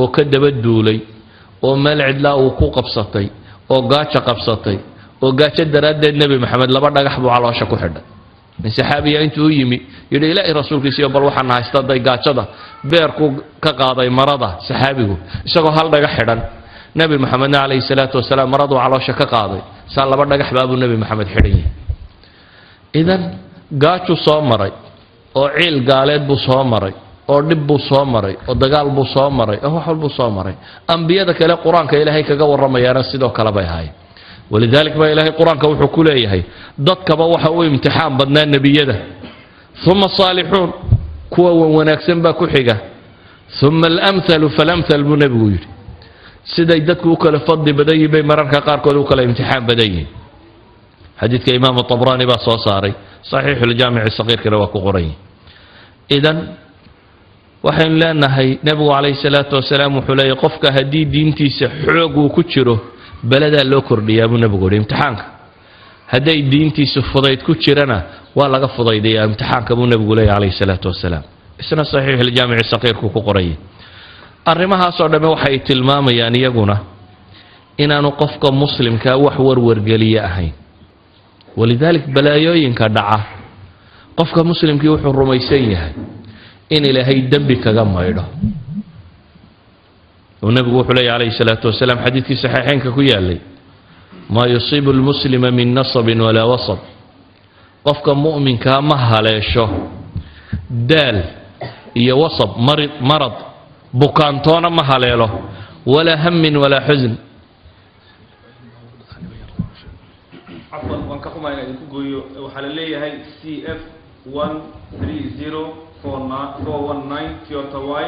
oo ka daba duulay oo meel cidlaa uu ku qabsatay oo gaajo qabsatay oo gaajo daraaddeed nebi moxamed laba dhagax buu caloosha ku xidhay min saxaabiya intuu u yimi yidhi ilaahay rasuulkiisiyo bal waxaan haystaday gaajada beerku ka qaaday marada saxaabigu isagoo hal dhagax xidhan nabi maxamed alayhi salaatu wasalaam maradu caloosha ka qaaday saa laba dhagax baabu nabi maxamed xidhan yahay idan gaaju soo maray oo ciil gaaleed buu soo maray oo dhib buu soo maray oo dagaal buu soo maray oo wax walbuu soo maray ambiyada kale qur-aanka ilaahay kaga warramayaana sidoo kale bay ahaayeen walidaalika baa ilaahay qur-aanka wuxuu ku leeyahay dadkaba waxa uu imtixaan badnaa nebiyada uma saalixuun kuwa wanaagsan baa ku xiga uma alamhalu falamthal buu nebigu yidhi siday dadku u kala fadli badan yihiin bay mararka qaarkood u kala imtixaan badan yihiin xadiidka imaamu tabraani baa soo saaray saxiixu ljaamici sagiirkana waa ku qoran yihin idan waxaynu leenahay nebigu calayhi salaatu wasalaam wuxuu leeyahy qofka haddii diintiisa xoog uu ku jiro beladaa loo kordhiyaa buu nebigu yihi imtixaanka hadday diintiisa fudayd ku jirana waa laga fudaydayaa imtixaanka buu nebigu leeyahy calayhi salaatu wasalaam isna saxiixu ljaamici sagiirku ku qoran yihin arrimahaasoo dhamme waxay tilmaamayaan iyaguna inaanu qofka muslimkaa wax warwargeliye ahayn walidaalik balaayooyinka dhaca qofka muslimkii wuxuu rumaysan yahay in ilaahay dembi kaga maydho oo nebigu wuxuu leeyahy calayhi salaatu wasalaam xadiidkii saxiixeynka ku yaalay maa yusiibu lmuslima min nasabin walaa wasab qofka mu'minkaa ma haleesho daal iyo wasab marad bukaantoona ma haleelo walaa hamin walaa xusn cafwan waan ka xumaa inaan idinku gooyo waxaa la leeyahay cf 130419 Toyota Y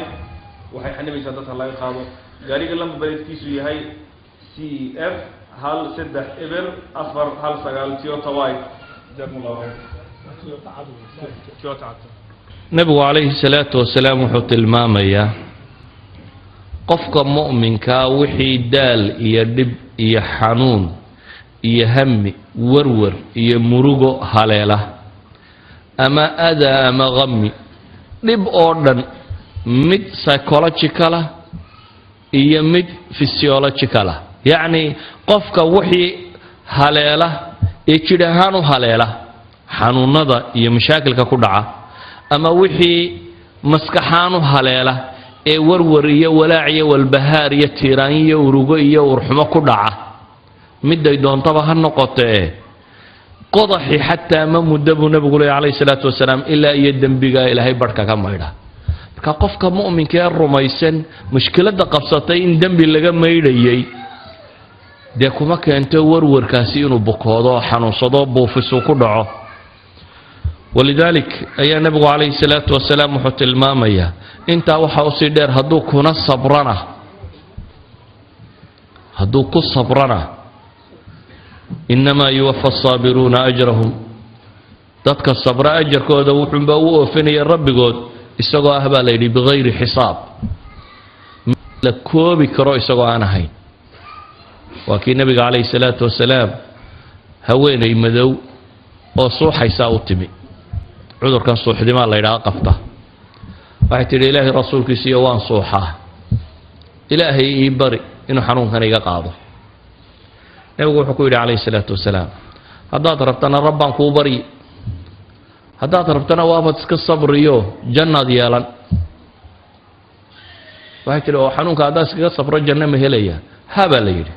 waxay xanibaysaa dadka laga qaado gaariga lamba bareedkiisu yahay cf 130419 Toyota Y nebigu calayhi salaatu wasalaam wuxuu tilmaamayaa qofka mu'minkaa wixii daal iyo dhib iyo xanuun iyo hami warwar iyo murugo haleela ama adaa ama qami dhib oo dhan mid psychologicalah iyo mid physiologicalah yacni qofka wixii haleela ee jidh ahaan u haleela xanuunada iyo mashaakilka ku dhaca ama wixii maskaxaan u haleela ee warwar iyo walaac iyo walbahaar iyo tiiraan iyo urugo iyo urxumo ku dhaca miday doontaba ha noqotee qodaxi xataa ma muddo buu nebigu leeyahy calayhi salaatu wasalaam ilaa iyo dembigaa ilaahay barhka ka maydha marka qofka mu'minka ee rumaysan mushkilada qabsatay in dambi laga meydhayay dee kuma keento warwarkaasi inuu bukoodo xanuunsado buufisu ku dhaco walidalik ayaa nabigu calayhi salaatu wasalaam wuxuu tilmaamayaa intaa waxa u sii dheer hadduu ku sabrana inamaa yuwafa asaabiruuna ajrahum dadka sabra ajarkooda wuxuunbaa u oofinaya rabbigood isagoo ah baa la yidhi bikayri xisaab la koobi karo isagoo aan ahayn waa kii nabiga calayhi salaatu wasalaam haweenay madow oo suuxaysaa u timi cudurkan suuxdimaa la yidhaha qabta waxay tidhi ilaahay rasuulkiisiiyo waan suuxaa ilaahay ii bari inuu xanuunkan iga qaado nabigu wuxuu ku yidhi calayhi salaatu wasalaam haddaad rabtana rabbaan kuu baryi haddaad rabtana waabad iska sabriyo jannaad yeelan waxay tidhi oo xanuunka haddaad iskaga sabro janno ma helaya ha baa la yidhi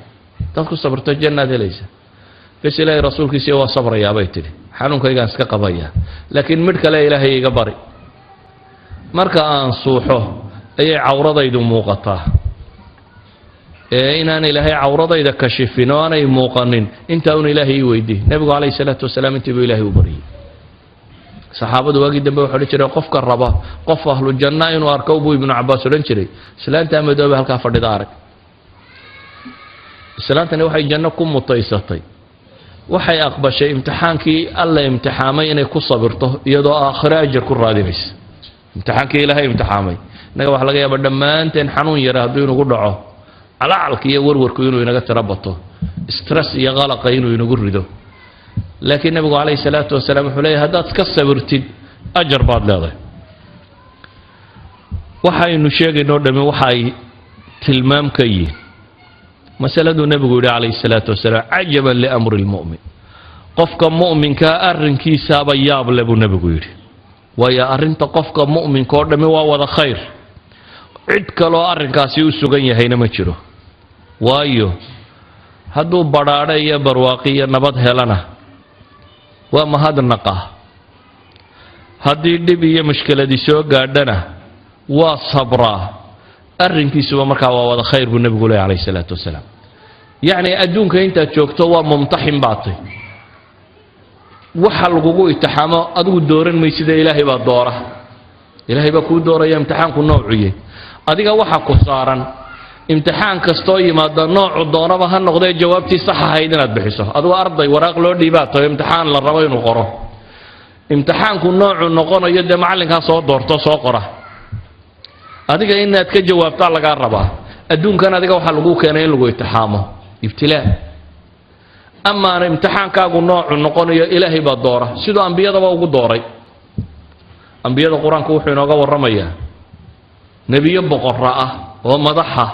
haddaad ku sabrto jannaad helaysa bes ilaahay rasuulkiisiiyo waa sabrayaa bay tidhi xanuunkaygaan iska qabayaa laakiin midh kale ilaahay iga bari marka aan suuxo ayay cawradaydu muuqataa inaan ilaahay cawradayda kashifin oo aanay muuqanin intaa un ilaahay ii weydiiy nabigu calayhi salaatu wasalaam intii buu ilaahay u baryay saxaabadu waagii dambe wuxuu odhan jiray qofka raba qof ahlu janna inuu arko buu ibnu cabbaas odhan jiray islaantaa madoobe halkaa fadhida arag islaantani waxay janno ku mutaysatay waxay aqbashay imtixaankii alla imtixaamay inay ku sabirto iyadoo aakhiro ajar ku raadinaysa imtixaankii ilaahay imtixaamay innaga waxa laga yaabaa dhammaanteen xanuun yara hadduu inugu dhaco calacalka iyo warwarku inuu inaga tiro bato stress iyo qalaqa inuu inagu rido laakiin nabigu calayhi salaatu wasalaam wuxuu leeyahay haddaad iska sabirtid ajar baad leedahay waxaynu sheegaynoo dhammi waxa ay tilmaam ka yihiin masaladuu nabigu yidhi calayhi salaatu wasalaam cajaban liamri lmu'min qofka mu'minkaa arrinkiisaaba yaab le buu nabigu yidhi waayo arrinta qofka mu'minka oo dhammi waa wada khayr cid kaloo arrinkaasi u sugan yahayna ma jiro waayo hadduu badhaadho iyo barwaaqi iyo nabad helana waa mahadnaqa haddii dhib iyo mushkiladii soo gaadhana waa sabraa arrinkiisuba markaa waa wada khayr buu nabigu leeyahy calayhi salaatu wasalaam yacni adduunka intaad joogto waa mumtaxin baatay waxa lagugu itixaamo adigu dooran maysida ilaahay baa doora ilaahay baa kuu dooraya imtixaanku noocuye adiga waxa ku saaran imtixaan kastoo yimaada noocu doonaba ha noqdee jawaabtii sax ahayd inaad bixiso adigu arday waraaq loo dhiibaato imtixaan la rabo inuu qoro imtixaanku noocu noqonayo dee macallinkaa soo doorto soo qora adiga inaad ka jawaabtaa lagaa rabaa adduunkan adiga waxaa lagu keenay in lagu itixaamo ibtilaa amaana imtixaankaagu noocu noqonayo ilaahay baa doora siduu ambiyadaba ugu dooray ambiyada qur-aanku wuxuu inooga warramayaa nebiyo boqorra ah oo madaxa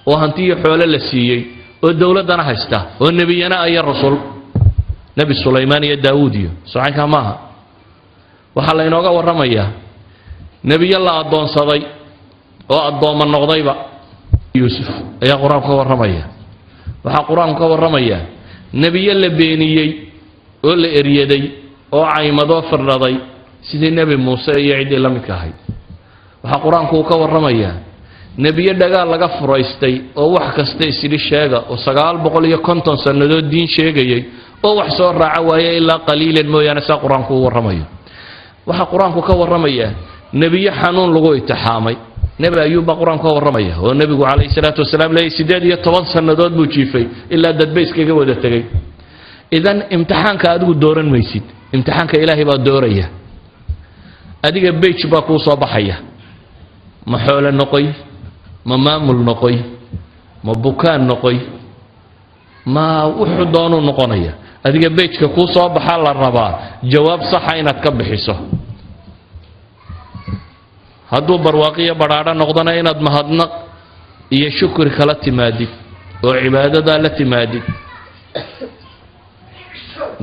oo hantiyo xoolo la siiyey oo dowladdana haysta oo nebiyana iyo rasuul nebi sulaymaan iyo daawuud iyo socankaa maaha waxaa la inooga warramayaa nebiyo la addoonsaday oo addoomma noqdayba yuusuf ayaa qur-aanku ka warramaya waxaa qur-aanku ka warramayaa nebiyo la beeniyey oo la eryaday oo caymadoo firdhaday sidii nebi muuse iyo ciddii la midka ahayd waxaa qur-aanku uu ka warramayaa nebiyo dhagaal laga furaystay oo wax kasta isidhi sheega oo 950 sannadood diin sheegayay oo wax soo raaca waaye ilaa qaliilan mooyaane saa qur-aanku u warramayo waxaa qur-aanku ka warramayaa nebiyo xanuun lagu itixaamay nebi ayuub baa qur-aanku ka warramaya oo nebigu calayhi salaatu wasalaam leeyay 18 sannadood buu jiifay ilaa dadba iskaga wada tegay idan imtixaanka adigu dooran maysid imtixaanka ilaahay baa dooraya adiga beej baa kuu soo baxaya ma xoolo noqoy ma maamul noqoy ma bukaan noqoy ma wuxuu doonuu noqonaya adiga beejka kuu soo baxaa la rabaa jawaab saxa inaad ka bixiso hadduu barwaaqiyo badhaadho noqdana inaad mahadnaq iyo shukri kala timaadid oo cibaadadaa la timaadid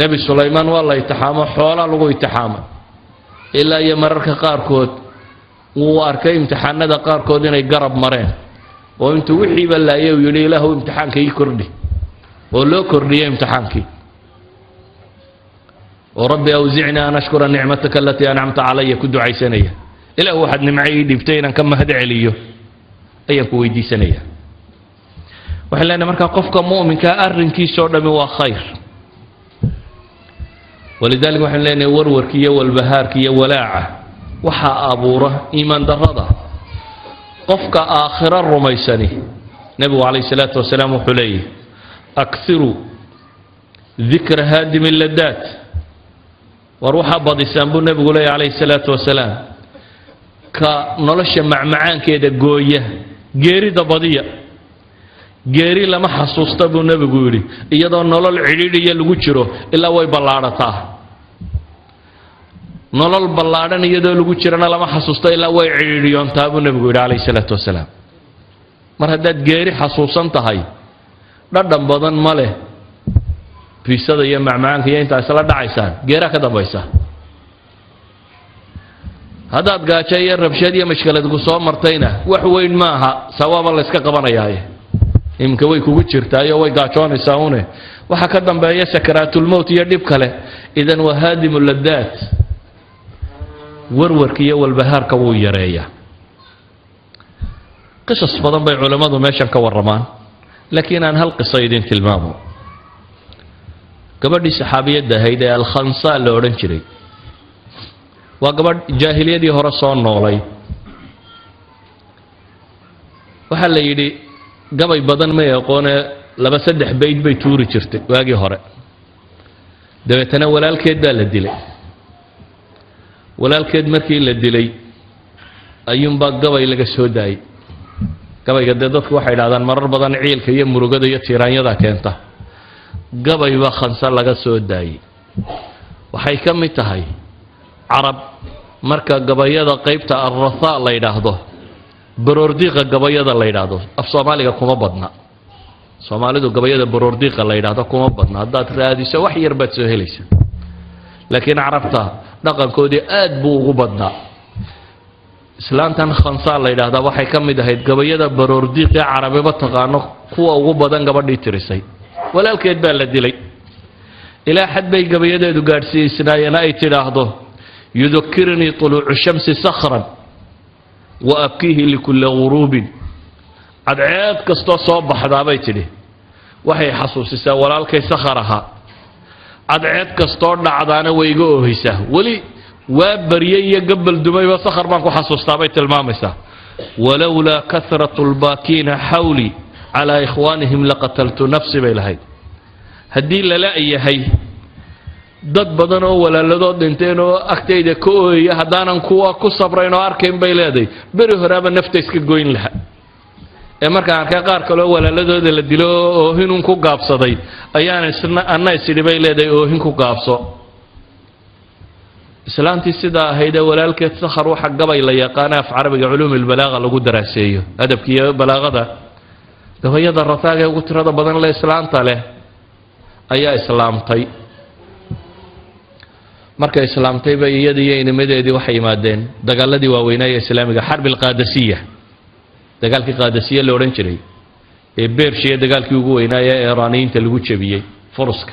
nebi sulaymaan waa la itixaamo xoolaa lagu itixaamay ilaa iyo mararka qaarkood wuu arkay imtixaanada qaarkood inay garab mareen oo intuu wixiiba laayay uu yidhi ilaahu imtixaanka ii kordhi oo loo kordhiyey imtixaankii oo rabbi awzicnii an ashkura nicmataka alatii ancamta calaya ku ducaysanaya ilaahu waxaad nimcay dhibtay inaan ka mahad celiyo ayaan ku weydiisanaya waxaan leenahay markaa qofka mu'minka arrinkiisoo dhami waa khayr walidaalika waxaan leenahay warwarka iyo walbahaarka iyo walaaca waxaa abuura iimaan darrada qofka aakhira rumaysani nabigu calayhi salaatu wasalaam wuxuu leeyahay akhiru dikra haadimi ladaat war waxaa badisaan buu nabigu leeyahay calayhi salaatu wasalaam ka nolosha macmacaankeeda gooya geerida badiya geeri lama xasuusta buu nabigu yidhi iyadoo nolol cidhiidhiya lagu jiro ilaa way ballaadhataa nolol ballaadhan iyadoo lagu jirana lama xasuusto ilaa way cidhiidhiyoontaa buu nabigu yidhi calayhi salaatu wasalaam mar haddaad geeri xasuusan tahay dhadhan badan ma leh biisada iyo macmacaanka iyo intaa isla dhacaysaan geeraa ka dambaysa haddaad gaajo iyo rabshad iyo mashkalad ku soo martayna wax weyn maaha sawaaba la iska qabanayaaye imka way kugu jirtaayo way gaajoonaysaa une waxa ka dambeeya sakaraatulmowt iyo dhib kale idan waa haadimu ladaat warwarka iyo walbahaarka wuu yareeyaa qisas badan bay culammadu meeshan ka warramaan laakiin aan hal qiso idin tilmaamo gabadhii saxaabiyadda ahayd ee alkhansaa la odhan jiray waa gabadh jaahiliyadii hore soo noolay waxaa la yidhi gabay badan may aqoonee 2-3 bayd bay tuuri jirtay waagii hore dabeetana walaalkeed baa la dilay walaalkeed markii la dilay ayuunbaa gabay laga soo daayey gabayga dee dadku waxay idhahdaan marar badan ciilka iyo murugada iyo tiiraanyada keenta gabay baa khansa laga soo daayey waxay ka mid tahay carab marka gabayada qaybta arrathaa la yidhaahdo baroordiiqa gabayada la yidhaahdo af soomaaliga kuma badna soomaalidu gabayada baroordiiqa la yidhaahdo kuma badna haddaad raadiso wax yar baad soo helaysa laakiin carabta dhaqankoodii aad buu ugu badnaa islaantan khansaa la yidhaahdaa waxay ka mid ahayd gabayada baroordiiqee carabiba taqaano kuwa ugu badan gabadhii tirisay walaalkeed baa la dilay ilaa xad bay gabayadeedu gaadhsiisnaayeen ay tidhaahdo yudakirnii طuluucu shamsi sakhran wa abkiihi likulli guruubin cadceed kastoo soo baxdaabay tidhi waxay xasuusisaa walaalkay sakhar ahaa cadceed kastoo dhacdaana way iga oohaysaa weli waa baryay iyo gabal dumayba sakhar baan ku xasuustaabay tilmaamaysaa walowlaa kahratu lbaakiina xawlii calaa ikhwaanihim laqataltu nafsi bay lahayd haddii lala yahay dad badan oo walaaladood dhinteen oo agtayda ka ooyaya haddaanan kuwa ku sabrayn oo arkayn bay leedahay beri horaaba nafta iska goyn laha ee markaan arkay qaar kaleo walaaladooda la dilo oo oohinun ku gaabsaday ayaan anna isidhi bay leedahay oohin ku gaabso islaantii sidaa ahayd ee walaalkeed sakhar waxa gabay la yaqaana af carabiga culuumi lbalaaqa lagu daraaseeyo adabkiiyo balaaqada gabayada rataaga ee ugu tirada badan le islaanta leh ayaa islaamtay markay islaamtay bay iyadii iyo inimadeedii waxay yimaadeen dagaaladii waaweynaa ee islaamiga xarbi alqaadasiya dagaalkii qaadasiya la odhan jiray ee beershiya dagaalkii ugu weynaa ee iiraaniyiinta lagu jebiyey furuska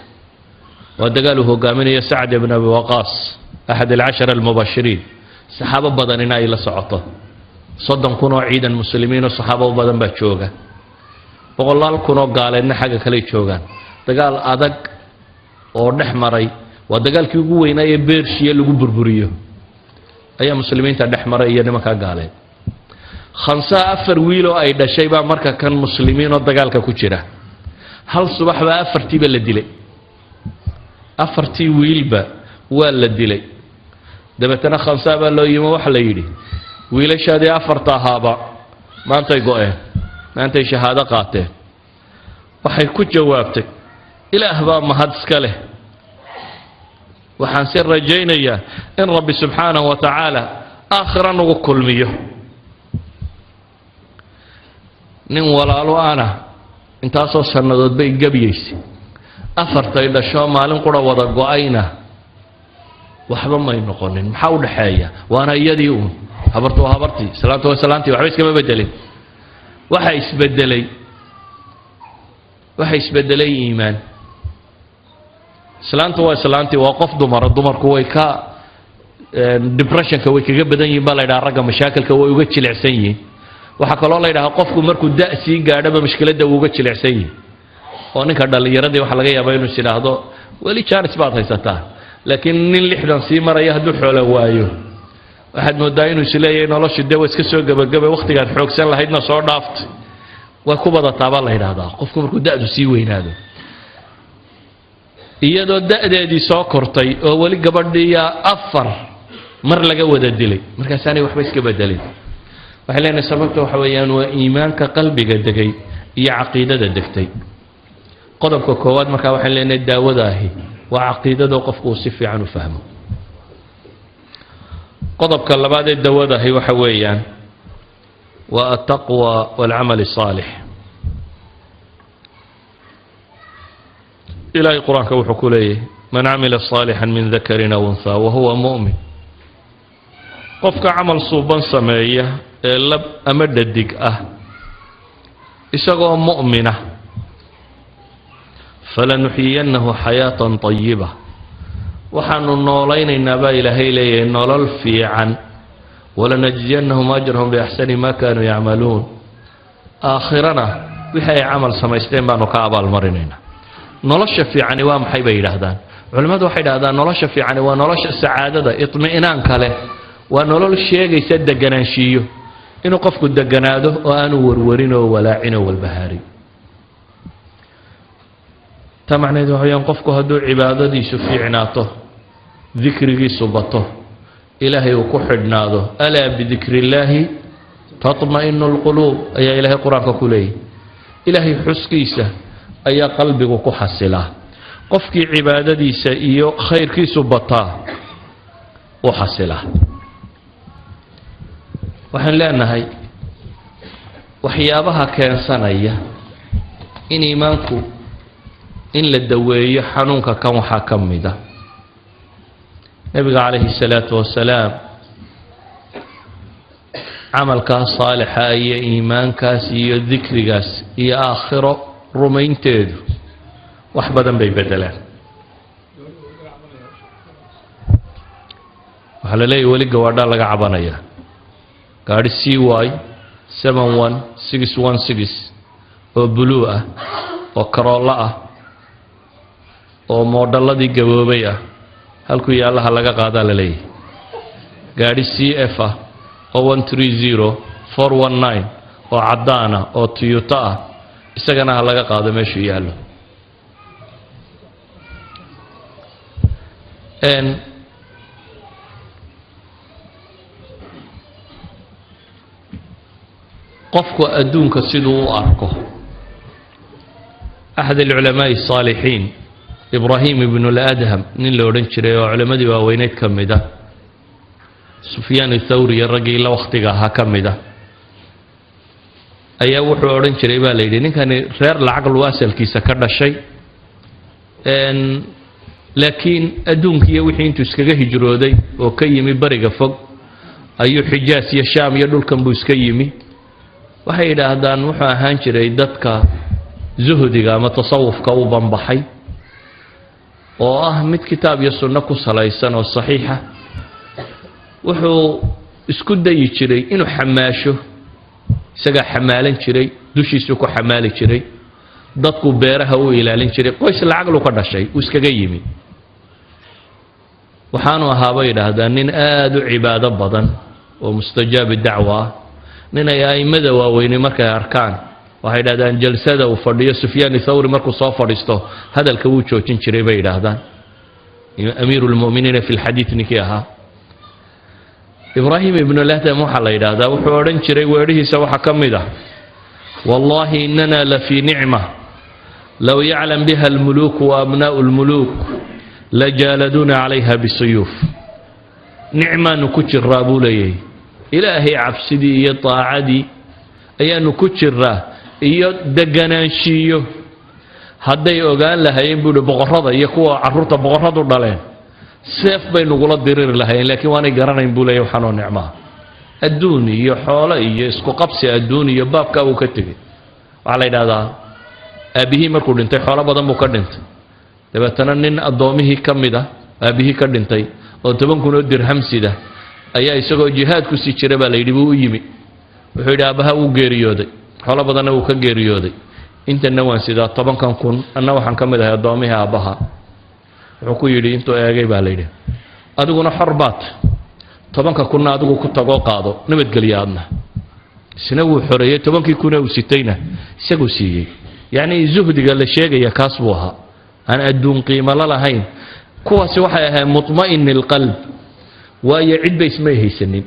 waa dagaal uu hogaaminayo sacd ibn abi waqaas axad alcashara almubashiriin saxaabo badanina ay la socoto 30 kun oo ciidan muslimiin oo saxaabo badan baa jooga 100 kun oo gaaleedna xagga kale joogaan dagaal adag oo dhex maray waa dagaalkii ugu weynaa ee beershiya lagu burburiyo ayaa muslimiinta dhex maray iyo nimanka gaaleed khansa 4 wiil oo ay dhashay baa marka kan muslimiin oo dagaalka ku jira hal subax baa 4tiiba la dilay 4tii wiilba waa la dilay dabeetana khansa baa loo yimo waxa la yidhi wiilashaadii 4 ahaaba maantay go'een maantay shahaado qaateen waxay ku jawaabtay ilaah baa mahad iska leh waxaan si rajaynayaa in rabbi subxaanahu wa tacaala aakhiran ugu kulmiyo nin walaalo ana intaasoo sannadood bay gabiyaysay 4tay dhasho maalin qura wada go'ayna waxba may noqonin maxaa u dhaxeeya waana iyadii uun habartu waa habartii salaatu wa salaantii waxba iskama bedelin waxa isbedelay iimaan islaantu waa islaantii waa qof dumara dumarku way ka depressionka way kaga badan yihiin baa la yidhaha ragga mashaakilka way uga jilicsan yihiin waxaa kaloo la yidhaha qofku markuu da' sii gaadhaba mushkiladda wuu uga jilicsan yihin oo ninka dhallinyaradii waxa laga yaabaa inuu is idhaahdo weli jaanis baad haysataa laakiin nin 60 sii maraya hadduu xoolo waayo waxaad moodaa inuu is leeyahay noloshu dee waa iska soo gabagabay wakhtigaad xoogsan lahaydna soo dhaaftay way ku badataa baa la yidhaahdaa qofku markuu da'du sii weynaado iyadoo da'deedii soo kortay oo weli gabadhiiya 4 mar laga wada dilay markaasaanay waxba iska bedelin waxay leenahay sababta waxa weeyaan waa iimaanka qalbiga degay iyo caqiidada degtay qodobka koowaad markaa waxaan leenahay daawada ahi waa caqiidada qofku uu si fiican u fahmo qodobka labaad ee daawada ahi waxa weeyaan waa at-taqwa wal-amal as-salih إلهي قرآن كوحو كليه من عمل صالحا من ذكر أو أنثى وهو مؤمن قفك عمل صوبان سماية لب أمد الدق إساقوا مؤمنة فلنحيينه حياة طيبة وحن النولين النبا إلهي ليه نولل في عن ولنجزينهم أجرهم بأحسن ما كانوا يعملون آخرنا بحي عمل سمايستين بانو كعب المرنين nolosha fiicani waa maxay bay yiraahdaan culimadu waxay yiraahdaan nolosha fiicani waa nolosha sacaadada itmiinaan kale waa nolol sheegaysa deganaanshiyo inuu qofku deganaado oo aanu warwarin oo walaacin oo walbahaari tamacneedu waxaan qofku hadduu cibaadadiisu fiicnaato dhikrigiisu bato ilaahay uu ku xidhnaado ala bi dhikrillahi tatma'innu alqulub ayaa ilaahay quraanka ku leeyahay ilaahay xuskiisa ayaa qalbigu ku xasilaa qofkii cibaadadiisa iyo khayrkiisu bataa oo xasilaa waxaan leenahay waxyaabaha keensanaya in iimaanku in la daweeyo xanuunka kan waxaa ka mid ah nabiga calayhi salaatu wasalaam camalkaas saalixa iyo iimaankaas iyo dikrigaas iyo aakhiro rumaynteedu wax badan bay bedelaan waxa la leeyahay weli gawaadha laga cabanaya gaadhi CY 71616 oo blue ah oo Corolla ah oo modeladii gaboobay ah halku yaalaha laga qaadaa la leeyahay gaadhi CF ah oo 130419 oo cadaan ah oo Toyota ah isagana ha laga qaado meesha yaalo qofku adduunka siduu u arko أحد العلماء الصالحين إبراهيم بن الأدهم نين لو رنشري وعلماء واوينيت كمدا سفيان الثوري الرجل وقتها كمدا ayaa wuxuu oran jiray baa la yiri ninkani reer lacag waasalkiisa ka dhashay laakiin adduunkiyo wixii intuu iskaga hijrooday oo ka yimi bariga fog ayuu Xijaas iyo Shaam iyo dhulkan buu iska yimi waxay yiraahdaan wuxuu ahaan jiray dadka zuhdiga ama tasawufka u banbaxay oo ah mid kitaab iyo sunno ku salaysan oo saxiixa wuxuu isku dayi jiray inuu xamaasho isaga xamaalan jiray dushiisu ku xamaali jiray dadku beeraha u ilaalin jiray qoys lacag lu ka dhashay uu iskaga yimi waxaanu ahaaba yiraahdaan nin aad u cibaado badan oo mustajaab dacwa nin ay aimada waaweyn markay arkaan waxay yiraahdaan jalsada uu fadhiyo Sufyaan Thawri markuu soo fadhiisto hadalka uu joojin jiray bay yiraahdaan amiirul mu'miniin fi alhadith nikiha إبراهيم ابن الأدهم وحلا يرادا وحورن شري ويره سوى حكمده والله إننا لفي نعمة لو يعلم بها الملوك وأبناء الملوك لجالدون عليها بالسيوف نعمة نكتر رابولي إلهي عبسدي يطاعدي أي نكتر يدقناشيو هذا يقال لها ينبول بغرضة يكوى عرورة بغرضة دالين سيف بين نقول الدرير لهين لكن وانا قرنا ينبولا يوحنا نعمة الدوني يحول يسكو قبسي الدوني يباب كاو كتبي على هذا أبيه مركود انت حول بدن مكدنت تبتنا نن الضومه كم ده أبيه كدنتي oo 10 kun oo dirham sida ayaa isagoo jihaad ku sii jiray baa la yidhi buu u yimi wuxuu yidhi aabaha uu geeriyooday xoolo badanna uu ka geeriyooday intana waan sidaa 10 kun anna waxaan ka mid ahay addoomihi aabaha wuxuu ku yidhi intuu eegay baa la yidhi adiguna xor baad 10 kunna adigu ku tago qaado nabadgelyaadna isna wuu xoreeyay 10 kun uu sitayna isagu siiyay yani zuhdiga la sheegaya kaas buu ahaa aan adduun qiimo la lahayn kuwaasi waxay ahayd mutma'in alqalb waayo cid bay isma haysanin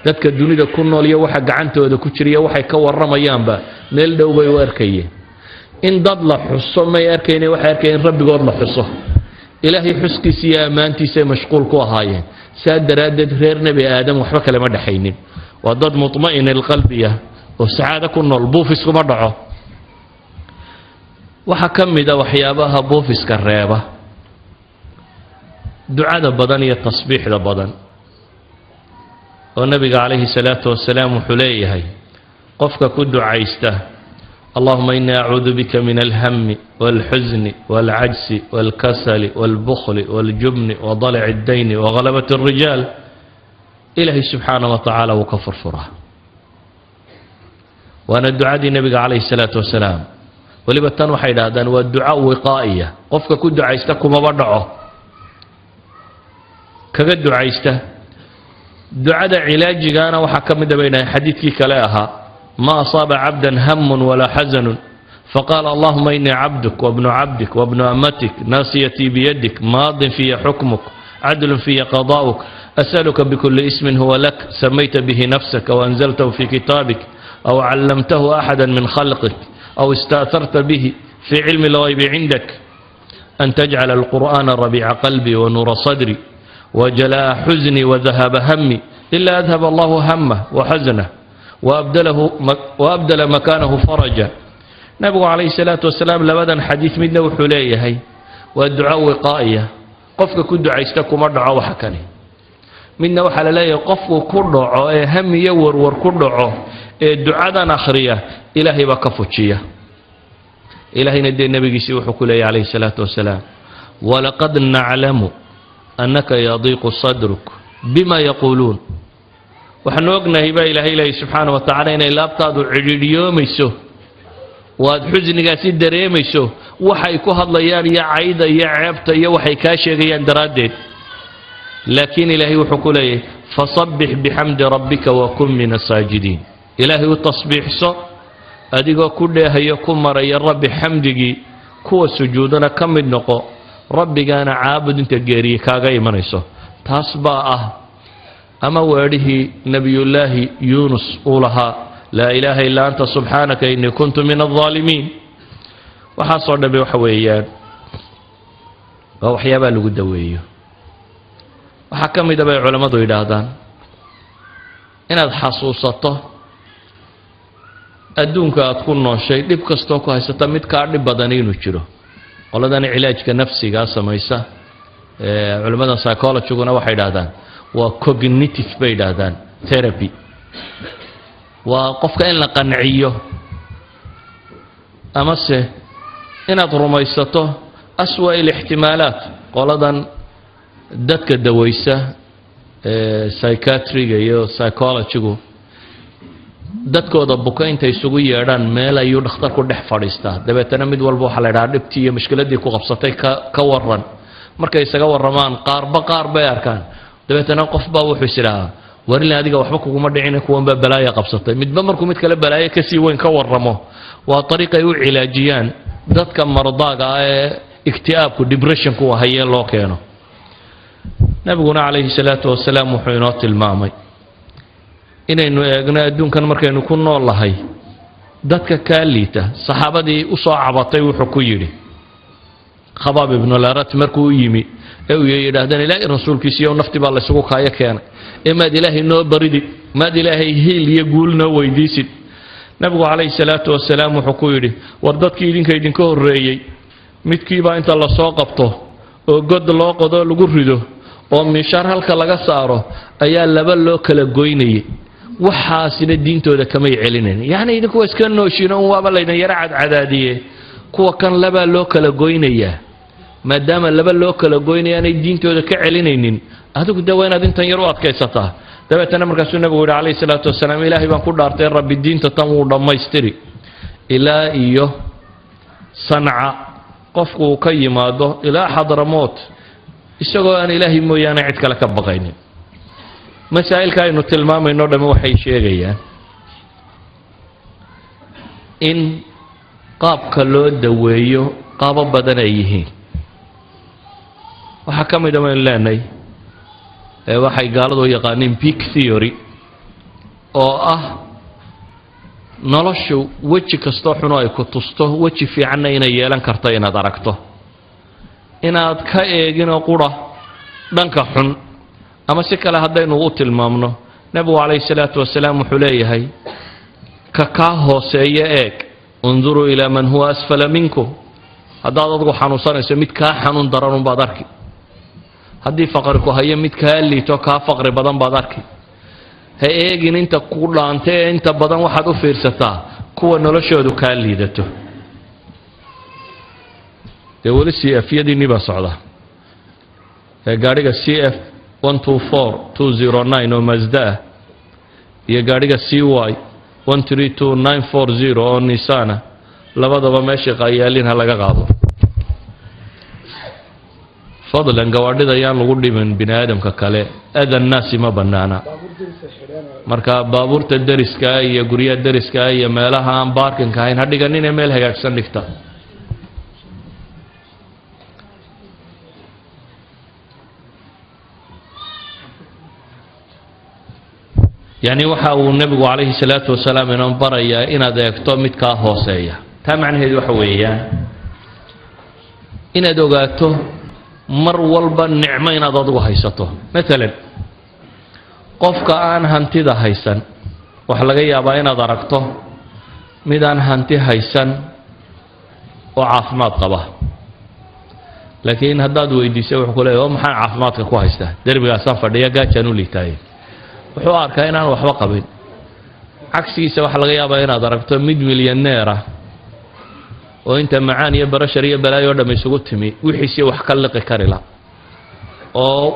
dadka dunida ku nool iyo waxa gacantooda ku jiriya waxay ka warramayaanba meel dhow bay u arkayeen in dad la xuso may arkayeen waxay arkayeen rabbigood la xuso ilaahay xuskiisa iyo amaantiisa mashquul ku ahaayeen saadaraadad reer nabi aadam waxba kale ma dhaxaynin waa dad mutma'in alqalbiya oo saada ku nool buufis kuma dhaco waxa kamida waxyaabaha buufiska reeba ducada badan iyo tasbiixda badan oo nabiga calayhi salaatu wasalaam wuxuu leeyahay qofka ku ducaysta اللهم إني أعوذ بك من الهم والحزن والعجز والكسل والبخل والجبن وضلع الدين وغلبة الرجال إلهي سبحانه وتعالى وكفر فراه وأنا الدعاء دي النبي عليه الصلاة والسلام ولبتان وحيدادان والدعاء وقائية قفك كد عيستكم وبرعه كقد عيسته دعاء علاجي كان وحكم بين حديثك كلاها ما أصاب عبدا هم ولا حزن فقال اللهم إني عبدك وابن عبدك وابن أمتك ناصيتي بيدك ماض في حكمك عدل في قضاؤك أسألك بكل اسم هو لك سميت به نفسك وأنزلته في كتابك أو علمته أحدا من خلقك أو استأثرت به في علم الغيب عندك أن تجعل القرآن ربيع قلبي ونور صدري وجلاء حزني وذهب همي إلا أذهب الله همه وحزنه وأبدل مكانه فرجا نبي عليه الصلاة والسلام لبدا حديث منا وحليه هي والدعاء وقائية قفك كد عيستكم مرضع وحكني منا وحل لا يقف كرع هم يور وركرع الدعاء نخرية إلهي بكفتشية إلهي ندي النبي يسوع حكولي عليه الصلاة والسلام ولقد نعلم أنك يضيق صدرك بما يقولون waxaan ognahay baa ilaahay subhanahu wa ta'ala inay laabtaadu cidhiidhiyoomayso waad xusnigaasi dareemayso waxay ku hadlayaan iyo cayda iyo ceebta iyo waxay ka sheegayaan daraadeed laakiin ilaahay wuxuu ku leeyahay fasabbih bihamdi rabbika wa kun min as-sajidin ilaahay u tasbiixso adigoo ku dheehayo ku maraya rabbi xamdigi kuwa sujuudana ka mid noqo rabbigana caabud inta geeriye kaaga imanayso taas baa أما وارده نبي الله يونس أولها لا إله إلا أنت سبحانك إني كنت من الظالمين وحصل نبي وحويان وحيابا لقدوية وحكم دبي علماء ضيدادان إن الحصوصة أدونك أتكون شيء لبك استوكو هاي ستمت كارد بدنين وشيره والله داني علاج كنفسي قاسة ميسا علماء سايكولوجي شغونا وحيدادان وكوجنيتيف بيدادان ثيرابي وقفك إن لقنعيه أمسه إن أضرميسته أسوأ الاحتمالات قولدان دتك الدويسة سايكاتري يو سايكولوجيو دتك ودبوكا انت يسوي يران ميلا يو دختر كو دخ فاريستا دبتنا ميد والبو خلا دبتي مشكله دي كو قبسطay ka waran markay isaga waramaan qaar bay arkaan dabeetana qof baa wuxuu siraa warin adiga waxba kuuma dhicin kuwan ba balaayo qabsatay midba markuu mid kale balaayo ka sii weyn ka waramo waa طريقه ay u cilaajiyaan dadka mardaaga ee iktiaabku depression ku hayeen loo keeno nabiguna calayhi salaatu wasalaam wuxuu inoo tilmaamay inaynu eegno adduunkan markaynu ku noolahay dadka kaaliita saxaabadii u soo cabatay wuxuu ku yiri khabaab ibn al-arat markuu yimi أو يراهدان إلهي رسول كيسي ونفتي بالله سوق هاي كان إما إلهي نو بريدي ما إلهي هيل يقولنا ويديسد نبغى عليه الصلاة والسلام وحكوري وردت كيدين كيدين كوريي متكي با أنت الله ساقبته وقد الله قضى لجرده ومشار هالك لجا ساره أيا لبلو كلا جويني وحاسين الدين تودا كما يعلنين يعني إذا كويس كانوا شينون وابلا يرعد عدادية كوا كان لبلو كلا جويني maadaama laba loo kala goynaya aanay diintooda ka celinaynin adigu de waa inaad intan yar u adkaysataa dabeetana markaasuu nabigu yihi calayhi salaatu wasalaam ilaahay baan ku dhaartay rabbi diinta tan wuu dhammaystiri ilaa iyo sanca qofku uu ka yimaado ilaa xadramoot isagoo aan ilaahay mooyaane cid kale ka baqaynin masaa'ilka aynu tilmaamayno dhamme waxay sheegayaan in qaabka loo daweeyo qaabo badan ay yihiin waxaa ka mid a waynu leenahay waxay gaaladu yaqaaniin peak theory oo ah noloshu weji kastoo xuno ay ku tusto weji fiicanna inay yeelan karto inaad aragto inaad ka eeginoo qura dhanka xun ama si kale haddaynu u tilmaamno nebigu calayhi salaatu wasalaam wuxuu leeyahay ka kaa hooseeya eeg unduruu ilaa man huwa asfala minkum haddaad adgu xanuunsanayso mid kaa xanuun daran unbaad arki haddii faqri ku hayo mid kaa liito kaa faqri badan baad arki ha eegin inta ku dhaanta ee inta badan waxaad u fiirsataa kuwa noloshoodu kaa liidato dee weli c f yadiinii baa socda ee gaadhiga c f 124209 oo Mazda ah iyo gaadhiga CY 132940 oo Nissan labadaba meesha qayaalin ha laga qaado fadlan gawaadhida ayaan lagu dhiman bini aadamka kale adan naasi ma banaana marka baabuurta dariska iyo guryaha dariska iyo meelaha aan baarkinka ahayn ha dhiganin meel hagaagsan dhigta يعني waxa uu nabigu calayhi salaatu wasalaam inoo barayaa inaad eegto mid ka hooseeya taa macnaheedu waxa weeyaan inaad ogaato mar walba nicmo inaad adigu haysato maalan qofka aan hantida haysan waxa laga yaabaa inaad aragto mid aan hanti haysan oo caafimaad qaba laakiin haddaad weydiiso wuxuu ku leeyahay maxaa caafimaadka ku haystaa derbigaasaan fadhiya gaajaan u liitaayay wuxuu arkaa inaan waxba qabin cagsigiisa waxa laga yaabaa inaad aragto mid milyaneer ah oo inta macaan iyo barashar iyo balaayo dham isugu timi wixiisii wax ka liqi kari la oo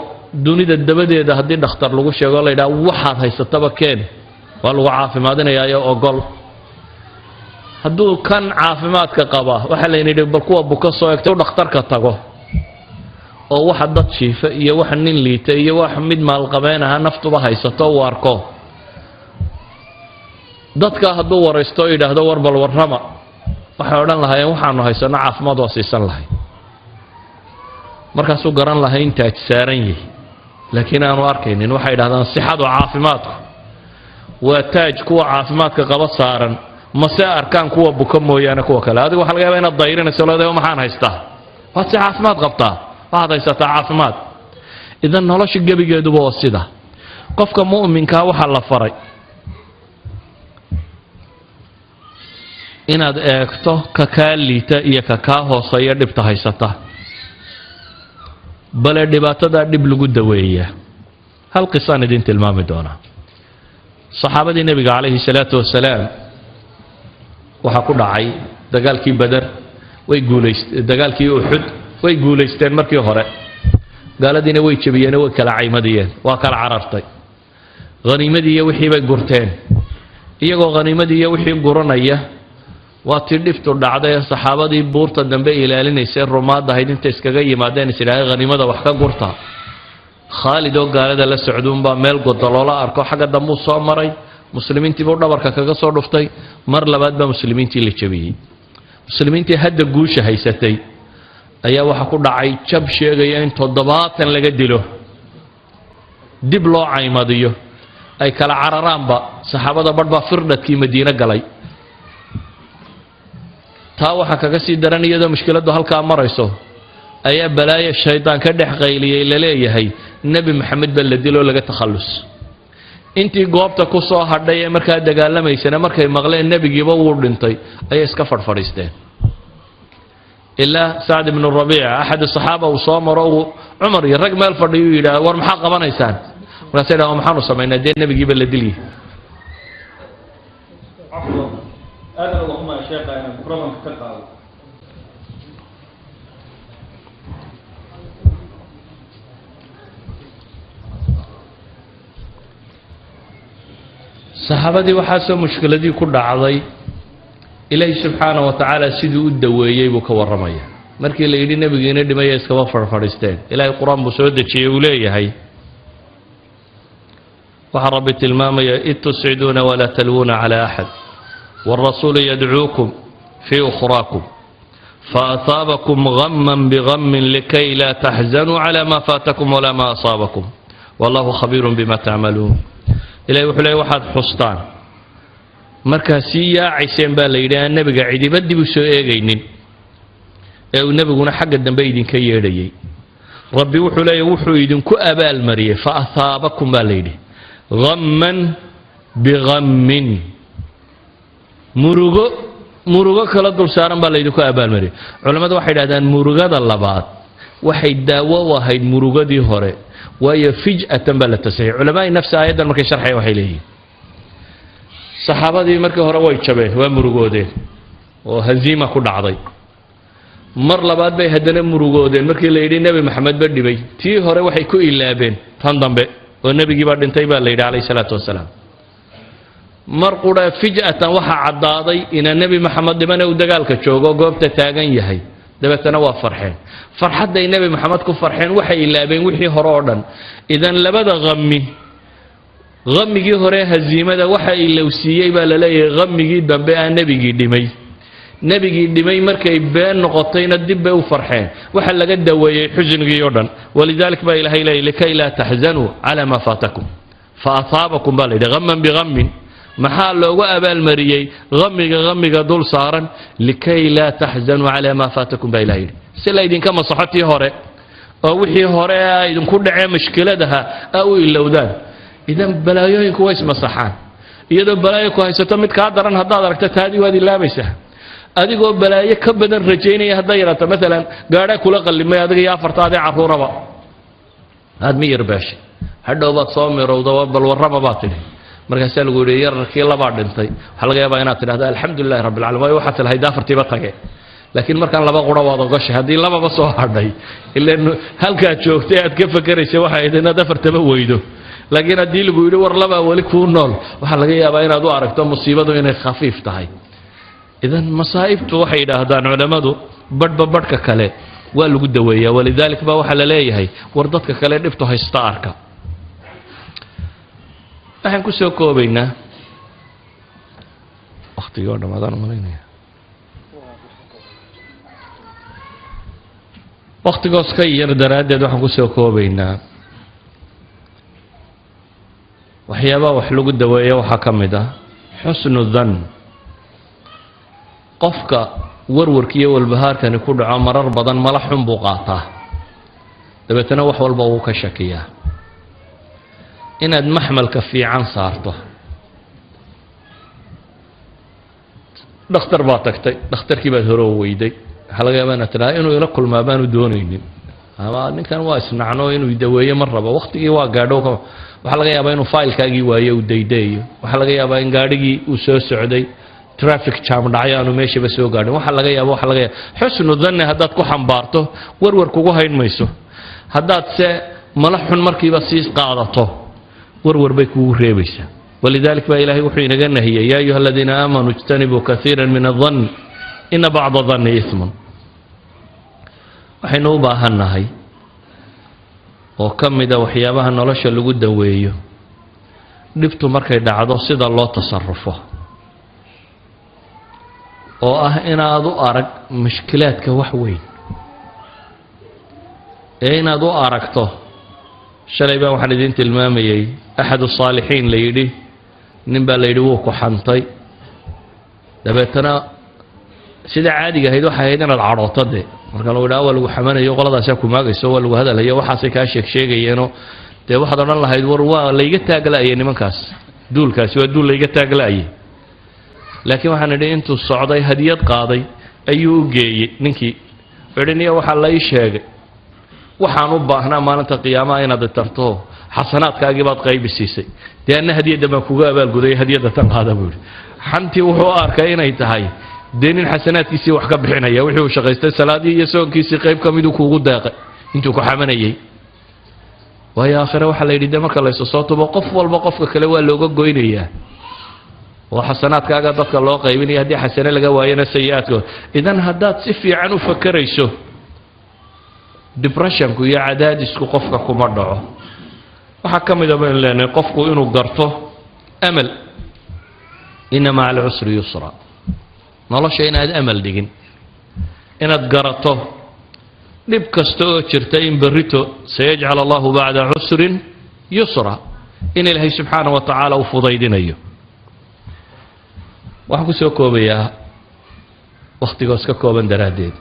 dunida dabadeeda haddii dhakhtar lagu sheego la yidhaha waxaad haysataba keen waa lagu caafimaadinayaa ogol hadduu kan caafimaadka qaba waxa la yidhi bal kuwa buka soo egtay dhakhtarka tago oo waxa dad jiifa iyo waxa nin liita iyo wax mid maal qabeenaha naftuba haysato uu arko dadka hadduu waraysto yidhaahdo war bal warrama waxay odhan lahaayeen waxaanu haysano caafimaad waa siisan lahay markaasuu garan lahay intaaj saaran yihi laakiin aanu arkaynin waxay yidhahdaan sixadu caafimaadku waa taaj kuwa caafimaadka qaba saaran mase arkaan kuwa buka mooyaane kuwa kale adigu waxa laga yaabaa inaad dayrinayso leedahay maxaan haystaa waad si caafimaad qabtaa waxaad haysataa caafimaad idan nolosha gebigeeduba waa sida qofka mu'minkaa waxaa la faray inaad eegto ka kaa liita iyo ka kaa hooseeya dhibta haysata bale dhibaatadaa dhib lagu daweeyaa hal qisaan idin tilmaami doonaa saxaabadii nebiga calayhi salaatu wasalaam waxaa ku dhacay dagaalkii badar way guulaysteen dagaalkii uxud way guulaysteen markii hore gaaladiina way jabiyeen way kala caymadiyeen waa kala carartay haniimadii iyo wixii bay gurteen iyagoo haniimadii iyo wixii guranaya waa tii dhiftu dhacday saxaabadii buurta dambe ilaalinaysay rumaad ahayd inta iskaga yimaadeen islaahay haniimada wax ka gurta khaalid oo gaalada la socduun baa meel godoloola arko xagga dambe uu soo maray muslimiintii buu dhabarka kaga soo dhuftay mar labaad baa muslimiintii la jabiyey muslimiintii hadda guusha haysatay ayaa waxa ku dhacay jab sheegaya in 70 laga dilo dib loo caymadiyo ay kala cararaanba saxaabada badhba firdadkii madiina galay taa waxa kaga sii daran iyadoo mushkiladu halka marayso ayaa balaaya shaydaan ka dhex qayliyay la leeyahay nabi maxamed baa la dilo laga takhallus intii goobta ku soo hadhay ee markaa dagaalamaysan markay maqleen nabigiiba wuu dhintay ay iska fadhiisteen إلا سعد بن الربيع أحد الصحابة وصامر عمر يرق مال فرديو إلى ورمحا قبنا إنسان ورسالة ومحانو سمعنا دين النبي جيب اللي عفوا هذا اللهم يا شيخ أنا بروفم كتلقى saxaabadii waxaa soo mushkiladii ku dhacday ilaahi subxaanahu wa tacaala siduu u daweeyey buu ka warramaya markii la yidhi nebigiina dhimaya iskaba farfadhiisteen ilaahay qur-aan buu soo dejiyey uu leeyahay waxaa rabbi tilmaamaya id tusciduuna walaa talwuuna calaa axad wاlrasuulu yadcuukum fii ukhraakum faasaabakum gaman bigamin likay laa taxzanuu calaa ma faatakum walaa ma asaabakum wallahu khabiirun bima tacmaluun ilahay wuxuu leeyay waxaad xustaan markaa sii yaacayseen baa la yidhi aan nebiga cidiba dib u soo eegaynin ee uu nebiguna xagga dambe idinka yeedhayay rabbi wuxuu leeyahy wuxuu idinku abaalmariyey faasaabakum baa la yidhi gaman bigamin murugo kala dul saaran baa laydinku abaalmariyey culammadu waxay dhahdaan murugada labaad waxay daawo u ahayd murugadii hore waayo fij'atan baa la tasxiix culamaai nafsi aayaddan markay sharxayan waxay leeyihiin saxaabadii markii hore way jabeen waa murugoodeen oo haziima ku dhacday mar labaad bay haddana murugoodeen markii la yidhi nebi maxamed ba dhibay tii hore waxay ku ilaabeen tan dambe oo nebigii baa dhintay baa la yidhi calayhi salaatu wasalaam mar qura fij'atan waxaa caddaaday inaa nebi maxamed dhibana uu dagaalka joogo goobta taagan yahay dabeetana waa farxeen farxadday nebi maxamed ku farxeen waxay ilaabeen wixii hore oo dhan idan labada hamigii hore haziimada waxa ilowsiiyey baa la leeyahay hamigii dambe ah nebigii dhimay markay been noqotayna dib bay u farxeen waxa laga daweeyey xusnigii oo dhan walidalik baa ilaahay leeyahay likay laa taxzanuu calaa maa faatakum faasaabakum baa la yidhi gaman bigamin maxaa loogu abaalmariyey hamiga dul saaran likay laa taxzanuu calaa maa faatakum baa ilahay yidhi si laydinka masaxo tii hore oo wixii hore a idinku dhacee mushkiladaha a u ilowdaan idan balaayooyinku way ismasaxaan iyadoo balaayo ku haysato mid kaa daran haddaad aragto taadii waad ilaabaysaa adigoo balaayo ka badan rajaynaya hadday yarato maalan gaadhaa kula qallimay adiga iyo afartaadii carruuraba aad mi yarbaashay hadhow baad soo mirowda bal warrama baad tidhi markaasaa lagu yidhi yararkii labaa dhintay waxaa laga yaabaa inaad tidhahdo alxamdulilahi rabbi alcalamin waayo waxaad tilahayd afartiiba tage laakiin markaan laba qura waad ogashay haddii lababa soo hadhay ilan halkaad joogtay aad ka fakeraysa waxay ahayd inaad afartaba weydo laakiin haddii lagu yidhi war labaa weli kuu nool waxaa laga yaabaa inaad u aragto musiibadu inay khafiif tahay idan masaa'ibtu waxay yidhaahdaan culammadu badhba badhka kale waa lagu daweeyaa walidalik baa waxaa la leeyahay war dadka kale dhibtu haysta arka waxaan ku soo koobaynaa wakhtigii oo dhammaadaan umalaynaya wakhtigoos ka yar daraaddeed waxaan ku soo koobaynaa waxyaabaha wax lagu daweeya waxaa ka mid ah xusnu dan qofka warwarkiiyo walbahaarkani ku dhaco marar badan mala xun buu qaataa dabeetana wax walba wuu ka shakiyaa inaad maxmalka fiican saarto dhakhtar baad tagtay dhakhtarkii baad hore u weyday waxaa laga yaabaa inaad tidhahda inuu ila kulmaa baanu doonaynin ama ninkan waa isnacno inuu daweeyo ma rabo wakhtigii waa gaadho waxaa laga yaabaa inuu faylkaagii waayo uu daydaeyo waxaa laga yaabaa in gaadhigii uu soo socday traffic jam dhacyo aanu meeshaba soo gaadhin waxaa laga yaaba xusnu danni haddaad ku xambaarto warwar kugu hayn mayso haddaad se mala xun markiiba sii qaadato warwar bay kugu reebaysaa walidalik baa ilaahay wuxuu inaga nahiyey yaa ayuha aladiina aamanuu ijtanibuu kaiira min adann ina bacda danni ismun waxaynu u baahannahay oo ka mida waxyaabaha nolosha lagu daweeyo dhibtu markay dhacdo sida loo tasarufo oo ah inaad u arag mushkilaadka wax weyn ee inaad u aragto shalay baa waxaan idiin tilmaamayey axadu saalixiin la yidhi nin baa la yidhi wuu ku xantay dabeetana sida caadiga ahayd waxay ahayd inaad cadhooto dee marka lagu yidhaha waa lagu xamanayo qoladaasaa ku maagayso waa lagu hadalayo waxaasay kaa sheegsheegayeenoo dee waxaad odhan lahayd war waa layga taagla'ayay nimankaas duulkaasi waa duul layga taagla'ayay laakiin waxaan idhi intuu socday hadiyad qaaday ayuu u geeyey ninkii idhi niya waxaa la ii sheegay waxaan u baahnaa maalinta qiyaamaha inaad tarto xasanaadkaagii baad qaybi siisay dee anna hadiyadda baan kuga abaalguday hadiyadda tan qaada buu yidhi xantii wuxuu u arkay inay tahay dee nin xasanaadkiisii wax ka bixinaya wixii uu shaqaystay salaadii iyo soonkiisii qayb ka miduu kuugu deeqay intuu ku xamanayey waayo aakhire waxaa la yidhi dee marka laysu soo tubo qof walba qofka kale waa looga goynayaa وحسناتكaaga dadka loo qaybinaya hadii xasana laga waayana sayi'aadku idan hadaad si fiican u fakarayso depression ku iyo cadaadisku qofka kuma dhaco waxa kamid ah in leenahay qofku inuu garto amal inna ma'al usri yusra nolosha inaad amal digin inaad garato dib kasto oo jirta in barito sayaj'al Allahu ba'da usrin yusra in Ilaahay subhanahu wa ta'ala u fudaydinayo waxaan ku soo koobayaa waqtigaas ka kooban daraadeed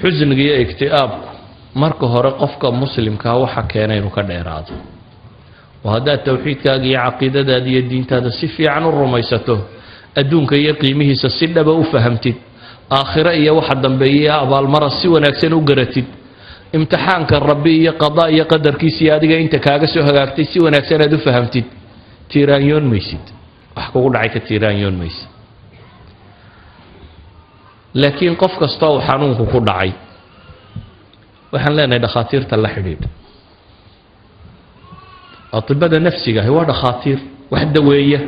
xusniga iyo iktiaabku marka hore qofka muslimka waxa keenay inuu ka dheeraado وهذا tawxiidkaaga iyo caqiidadaada iyo diintaada si fiican u rumaysato adduunka iyo qiimihiisa si dhab ah u fahamtid aakhira iyo waxa dambeeya abaalmar si wanaagsan u garatid imtixaanka rabbi iyo qadaa iyo qadarkiisa adiga inta kaaga soo hagaagtay si wanaagsan aad u fahamtid tiiraanyoon maysid wax kugu dhacay ka tiiraanyoon maysid laakiin qof kasta oo xanuunku ku dhacay waxaan leenahay dhakhaatiirta la xidhiidh أطباء نفسك هو دخاتير واحد وياه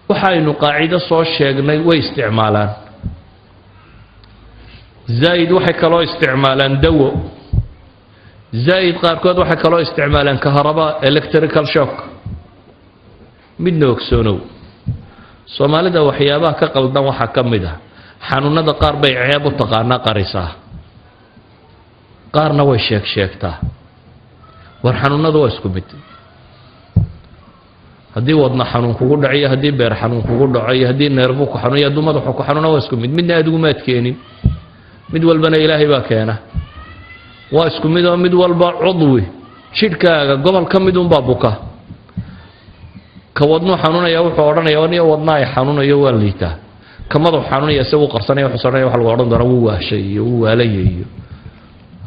وحاينو قاعدة صوت شيغني واستعمالان زايد وحي كلو استعمالان دو زايد قاركود وحي كلو استعمالان كهرباء الكتريكال شوك midna ogsoonow Soomaalida waxyaabaha ka qaldan waxa kamid ah xanuunada qaar bay ceeb u taqaana qarisaa qaarna way sheegtaa war xanuunadu waa isku mid hadii wadna xanuun kugu dhaciyo hadii beer xanuun kugu dhaciyo hadii neerfu ku xanuuno dumada ku xanuuna waa isku mid midna adigu ma adkeenin mid walbana Ilaahay baa keena waa isku mid oo mid walba cudwi shirkaaga gobol kamid un baa buka ka wadno xanuunaya wuxuu oranayaa waniyo wadna ay xanuunayo waa liita kamadu xanuunaya isagoo qarsanaya wuxuu sameeyaa wax lagu oran doono wuu waashay iyo wuu waalayeeyo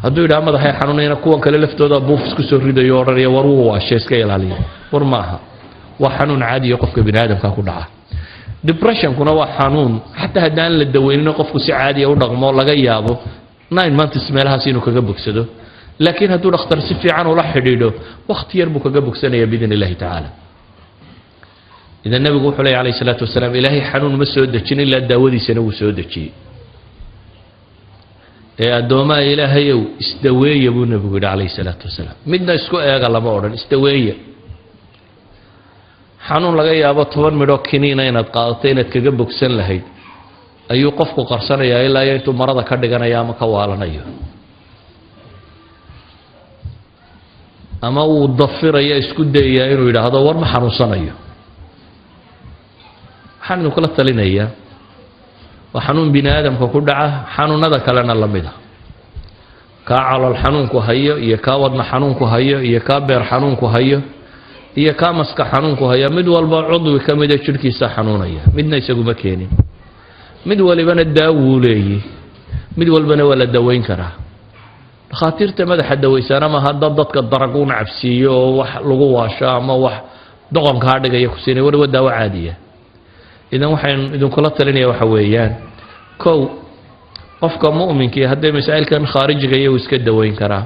hadduu idhaa madaxay xanuunayna kuwan kale laftooda buuf isku soo ridayo oranaya war wuu waashay iska ilaaliyo war maaha waa xanuun caadi ah qofka bini'aadamka ku dhaca depression kuna waa xanuun xataa hadaan la daweynina qofku si caadi ah u dhaqmo laga yaabo 9 months meelahaas inuu kaga bogsado laakiin hadduu dhakhtar si fiican ula xidhiidho waqti yar buu kaga bogsanayaa bidin Ilaahi ta'ala إذا النبي يقول عليه الصلاة والسلام إلهي حنون ما سود دجين إلا داودي سنو سود دجي الدوما إلهي استوي أبو النبي عليه الصلاة والسلام مدنا اسكو إيغا لما أورن استوي حنون لغاية أبو طوان مروك كنين أين قاطين كجبك سن لهيد أيو قفكو قرصنا يا إلا ينتو مرضى كردقنا يا مكوالا أيو أما وضفر يا اسكو دي يا إنو إذا هذا ورم حنون صنايو حنون كلا تلينيا وحنون بني آدم كقدعة حنون هذا كلنا لمده كعلى الحنون كهيا يكاودنا حنون كهيا يكابر حنون كهيا يكامسك حنون كهيا مدول بعضو كمدة شركي سحنونيا مدنا يسقو مكاني مدول بنا الداولي مدول بنا ولا الدوين كره خاطر تمدح الدويسان ما هذا ضدك الدرجون عفسية وح لغوا شام وح دقن كهذا يكسيني ولا دواء عادية إذا وحين إذا كلت لنا وحويان كو قفك مؤمن كي هذا مسائل كان خارج جاي ويسكت دوين كرا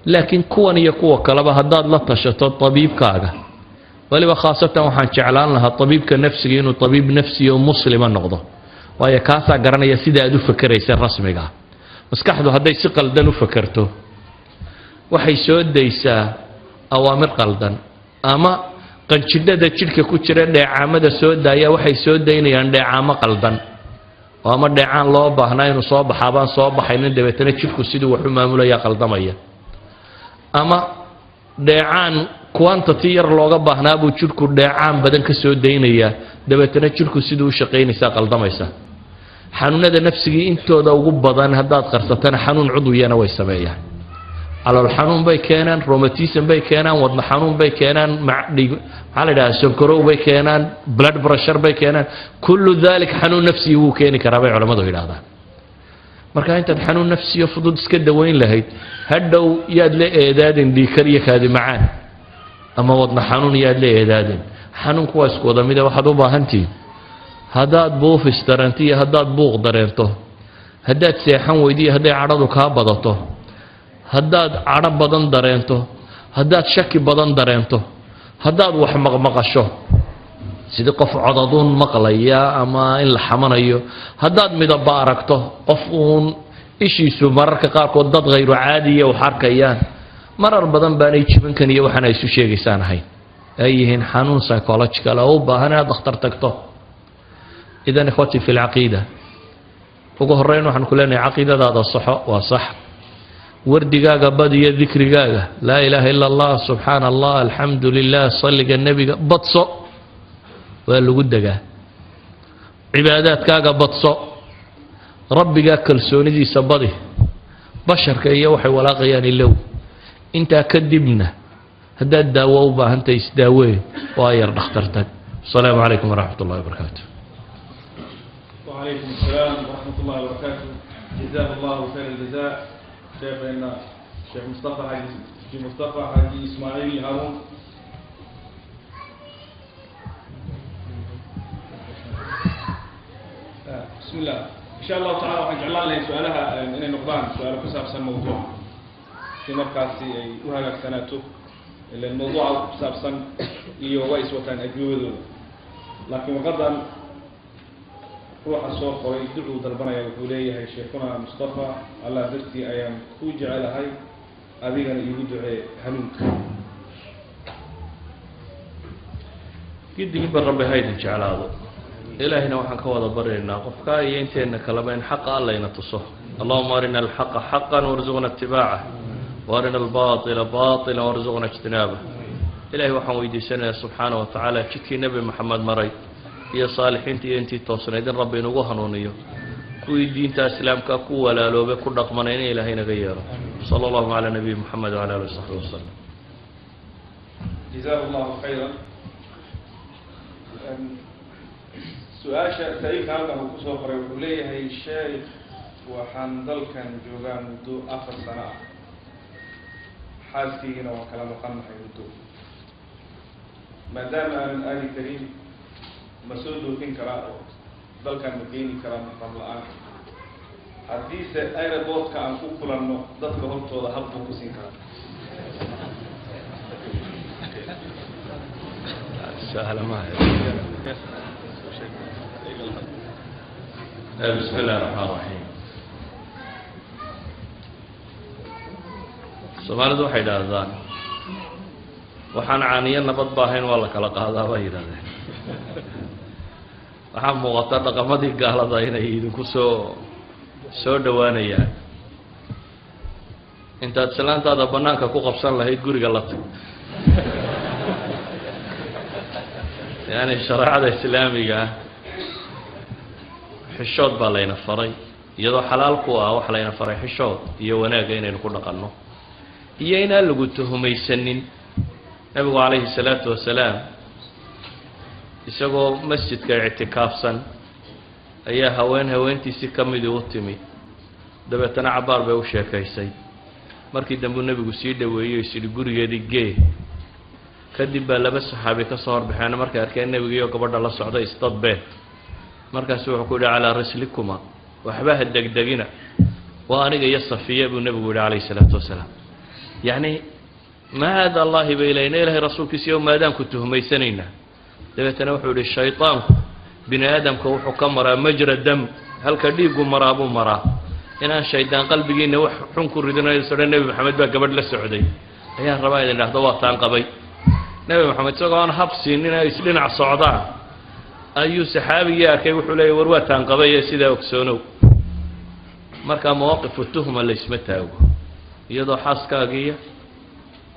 لكن كون يقوى كلبه هذا لا تشط الطبيب كاجا ولي خاصة وحن شعلان لها الطبيب كنفسي إنه طبيب نفسي ومسلم النقضة ويا كاسة قرنا يسيد أدو فكر يصير رسمي جا بس كحده هذا يسقل دنو فكرته وحي سود ديسا أوامر قلدن أما قد شدد الشركة كتير دعامة سود دايا وحي سود ديني عند دعامة قلدن وما دعان الله بهنا ينصاب حبان صاب حين دبتنا تشوفوا سيدو وحما ملا يا قلدمية أما دعان كوانتير لوجا بهنا بتشوفوا دعان بدن كسود دينية دبتنا تشوفوا سيدو شقين يسا قلدمية حنون هذا نفسي انتو ذا وجب بدن هذا قرصتنا حنون عضوية نوي سمايا على الحنون بي كانان روماتيزم بي كانان وضن حنون بي كانان على ده سكرو بي كانان بلاد بريشر بي كانان كل ذلك حنون نفسي هو كاني كرابي علماء هذا marka inta xanuun nafsiyo fudud iska daweyn lahayd hadhow yaad la eedaadin dhiikariya kaadi macaan ama wadna xanuun yaad la eedaadin xanuunku waa isku wada mid waxaad u baahantii hadaad buufis dareentiyo hadaad buuq dareento hadaad seexan weydiyo haday cadhadu ka badato hadaad cadho badan dareento hadaad shaki badan dareento hadaad wax maqmaqasho sidii qof codaduun maqlaya ama in la xamanayo haddaad midaba aragto qof uun ishiisu mararka qaarkood dad hayru caadiya wax arkayaan marar badan baanay jibankan iyo waxaan ay isu sheegaysaan ahayn ay yihiin xanuun psychological oo u baahan inaad dhakhtar tagto idan ikhwati fi lcaqiida ugu horreyn waxaan ku leenahay caqiidadaada saxo waa sax wardigaaga badiyo dikrigaaga laa ilaaha ila allah subxaana allah alxamdu lilah salliga nebiga badso waa lagu degaa cibaadaadkaaga badso rabbigaa kalsoonidiisa badi basharka iyo waxay walaaqayaan ilow intaa kadibna haddaad daawo u baahantahay isdaawee waa yar dhakhtar tag asalaamu calaykum waraxmat ullahi wabarakaatu وعليكم السلام ورحمة الله وبركاته جزاه الله خير الجزاء شيخنا الشيخ مصطفى حاجي إسماعيل هارون بسم الله إن شاء الله تعالى وحجعل الله سؤالها إن نقضان سؤال كساب سن موضوع في مركزي وهذا سنته الموضوع كساب سن يويس وكان أجوبه لكن وقدر روح الصوف ويدعو دربنا يقولي هاي شيخنا مصطفى الله درتي أيام توجع على هاي أبينا يدعي هنوك قد يبقى ربي هاي تجعل هذا إلهنا وحن كوضا برينا قفكا ينتهينا كلامين حق الله ينتصه اللهم أرنا الحق حقا وارزقنا اتباعه وأرنا الباطل باطلا وارزقنا اجتنابه إلهي وحن ويدي سنة سبحانه وتعالى شكي نبي محمد مري يا صالحين تي توصنا إذن ربي نقوها نونيو كوي دين تاسلام كاكو ولا لو بكل رقمانين إلهينا غيره صلى الله على نبي محمد وعلى آله وصحبه وسلم جزاه الله خيرا سؤال تاريخ هذا هو كسوفر يقول لي هاي الشيخ وحنظل كان جوغان مدو 4 سنة حاسكينا وكلام قمح يمدو ما دام من آل كريم مسؤول كين كرا ظل كان مديني كرا قبل الآن حديث أين بوت كان كوكولا نو ضد كهرتو ذا هبو كسين كرا سهل ما هي بسم الله الرحمن الرحيم Soomaalidu waxay yiraahdaan waxaan caaniyo nabad baahayn waa la kala qaadaa bay yiraahdeen waxaa muuqata dhaqamadii gaalada inay idinku soo dhawaanayaan intaad salaantaada banaanka ku qabsan lahayd guriga la tag yani shariicada islaamiga xishood baa layna faray iyadoo xalaal ku ah wax layna faray xishood iyo wanaag inaynu ku dhaqanno iyo inaan lagu tuhumaysanin nabigu calayhi salaatu wasalaam isagoo masjidka ictikaafsan ayaa haweentiisii ka midii u timi dabeetana cabaar bay u sheekaysay markii dambe nabigu sii dhaweeyey sidii gurigeedii gee kadib baa laba saxaabi ka soo horbaxeen markay arkeen nabiga iyo gabadha la socday isdadbeen markaas wuxuu ku yidhi calaa rislikuma waxba ha degdegina waa aniga iyo safiya buu nabigu yidhi calayhi salaatu wasalaam yacni maada allahi ba ilayna ilaahay rasuulkiisa iyo maadaan ku tuhmaysanayna dabeetana wuxuu yidhi shaytaanku bini aadamka wuxuu ka maraa majra dam halka dhiigu maraa buu maraa inaan shaydaan qalbigiina wax xun ku ridinayo soo nabi maxamed baa gabadh la socday ayaan rabaa idin dhahdo waa taan qabay nabi maxamed isagoo aan habsiin inay isdhinac socdaan ayuu saxaabigii arkay wuxuu leeyahy war waa taan qabay ee sidaa ogsoonow markaa mawaaqifu tuhma laysma taago iyadoo xaaskaagiiya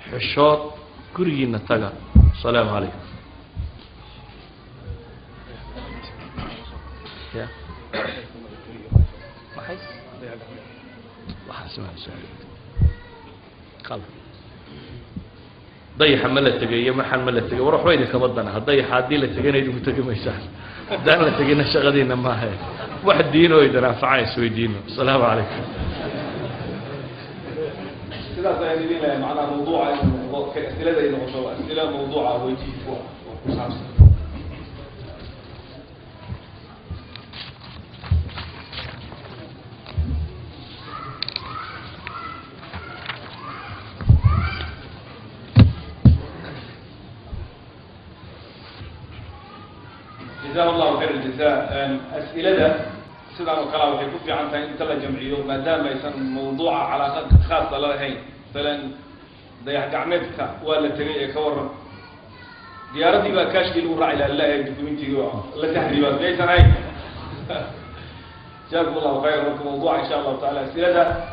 xishood gurigiina taga asalaamu calaykum dayaxa ma la tegayo maxan ma la tegay war waxba idinkama danaha dayaxa haddii la tegana idinku tegi maysaan haddaan la tegina shaqadiina maaha wax diin oo idin anfacaan isweydiino asalaamu calaykum sidaas ayaan idin leeyahay macnaha mawduuca as'ilada ay noqoto as'ila mawduuca weydiin ku saabsan جزاه الله خير الجزاء. أسئلة سيدنا وكلا وحيكون في عنها أنت لا جمعيه ما دام يسمى موضوع علاقات خاصة لهين مثلا ضيع قعمتك ولا تري كورم ديارتي بقى كاشكي له راعي لله دوكيومنتي لا تحريبات ليس هاي جزاكم الله خير. موضوع إن شاء الله تعالى أسئلة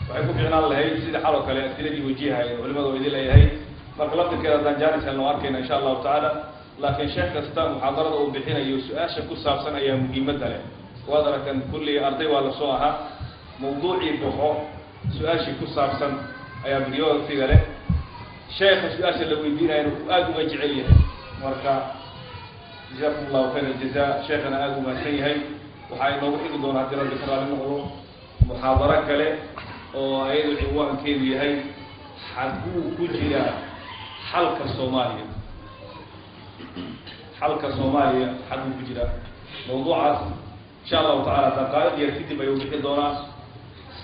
وحيكون في عنها هي سيد حالك الأسئلة دي وجيها علماء ويدي لها هي مركلت كذا تنجاني سنواركنا إن شاء الله تعالى. لكن شيخ كستان محاضرة وبحين يسؤال شكل سابسا أيام مهمة له وهذا كان كل أرضي ولا سواها موضوعي بحو سؤال شكل سابسا أيام اليوم في ذلك شيخ سؤال اللي يدينا إنه أقوم أجعليه مركا جزاكم الله خير الجزاء. شيخنا أقوم أسيهي وحاي نوحي دون هاتنا بكرة لنقول محاضرة كله وأيضا العنوان كيدي هي حقوق كجرا حلقة الصومالية حلقة صومالية حقوق كجرا موضوع إن شاء الله تعالى دقائق يرتدي بيومي دونا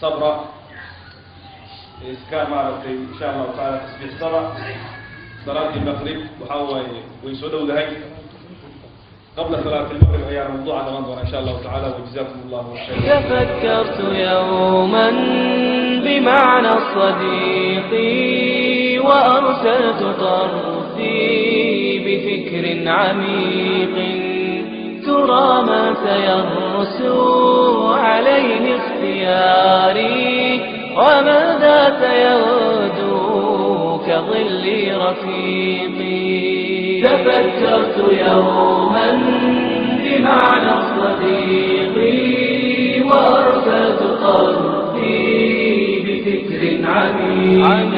صبرة إسكان معرفة إن شاء الله تعالى تسبيح صبرة صلاة المغرب وحاول ويسودوا لهي قبل صلاة المغرب أيام موضوع رمضان إن شاء الله تعالى وجزاكم الله خيرا. تفكرت يوما بمعنى الصديق وأرسلت طرفي بفكر عميق ترى ما سيرسو عليه اختياري وماذا سيغدو كظل رفيقي. تفكرت يوما بمعنى الصديق وأرسلت قلبي بفكر عميق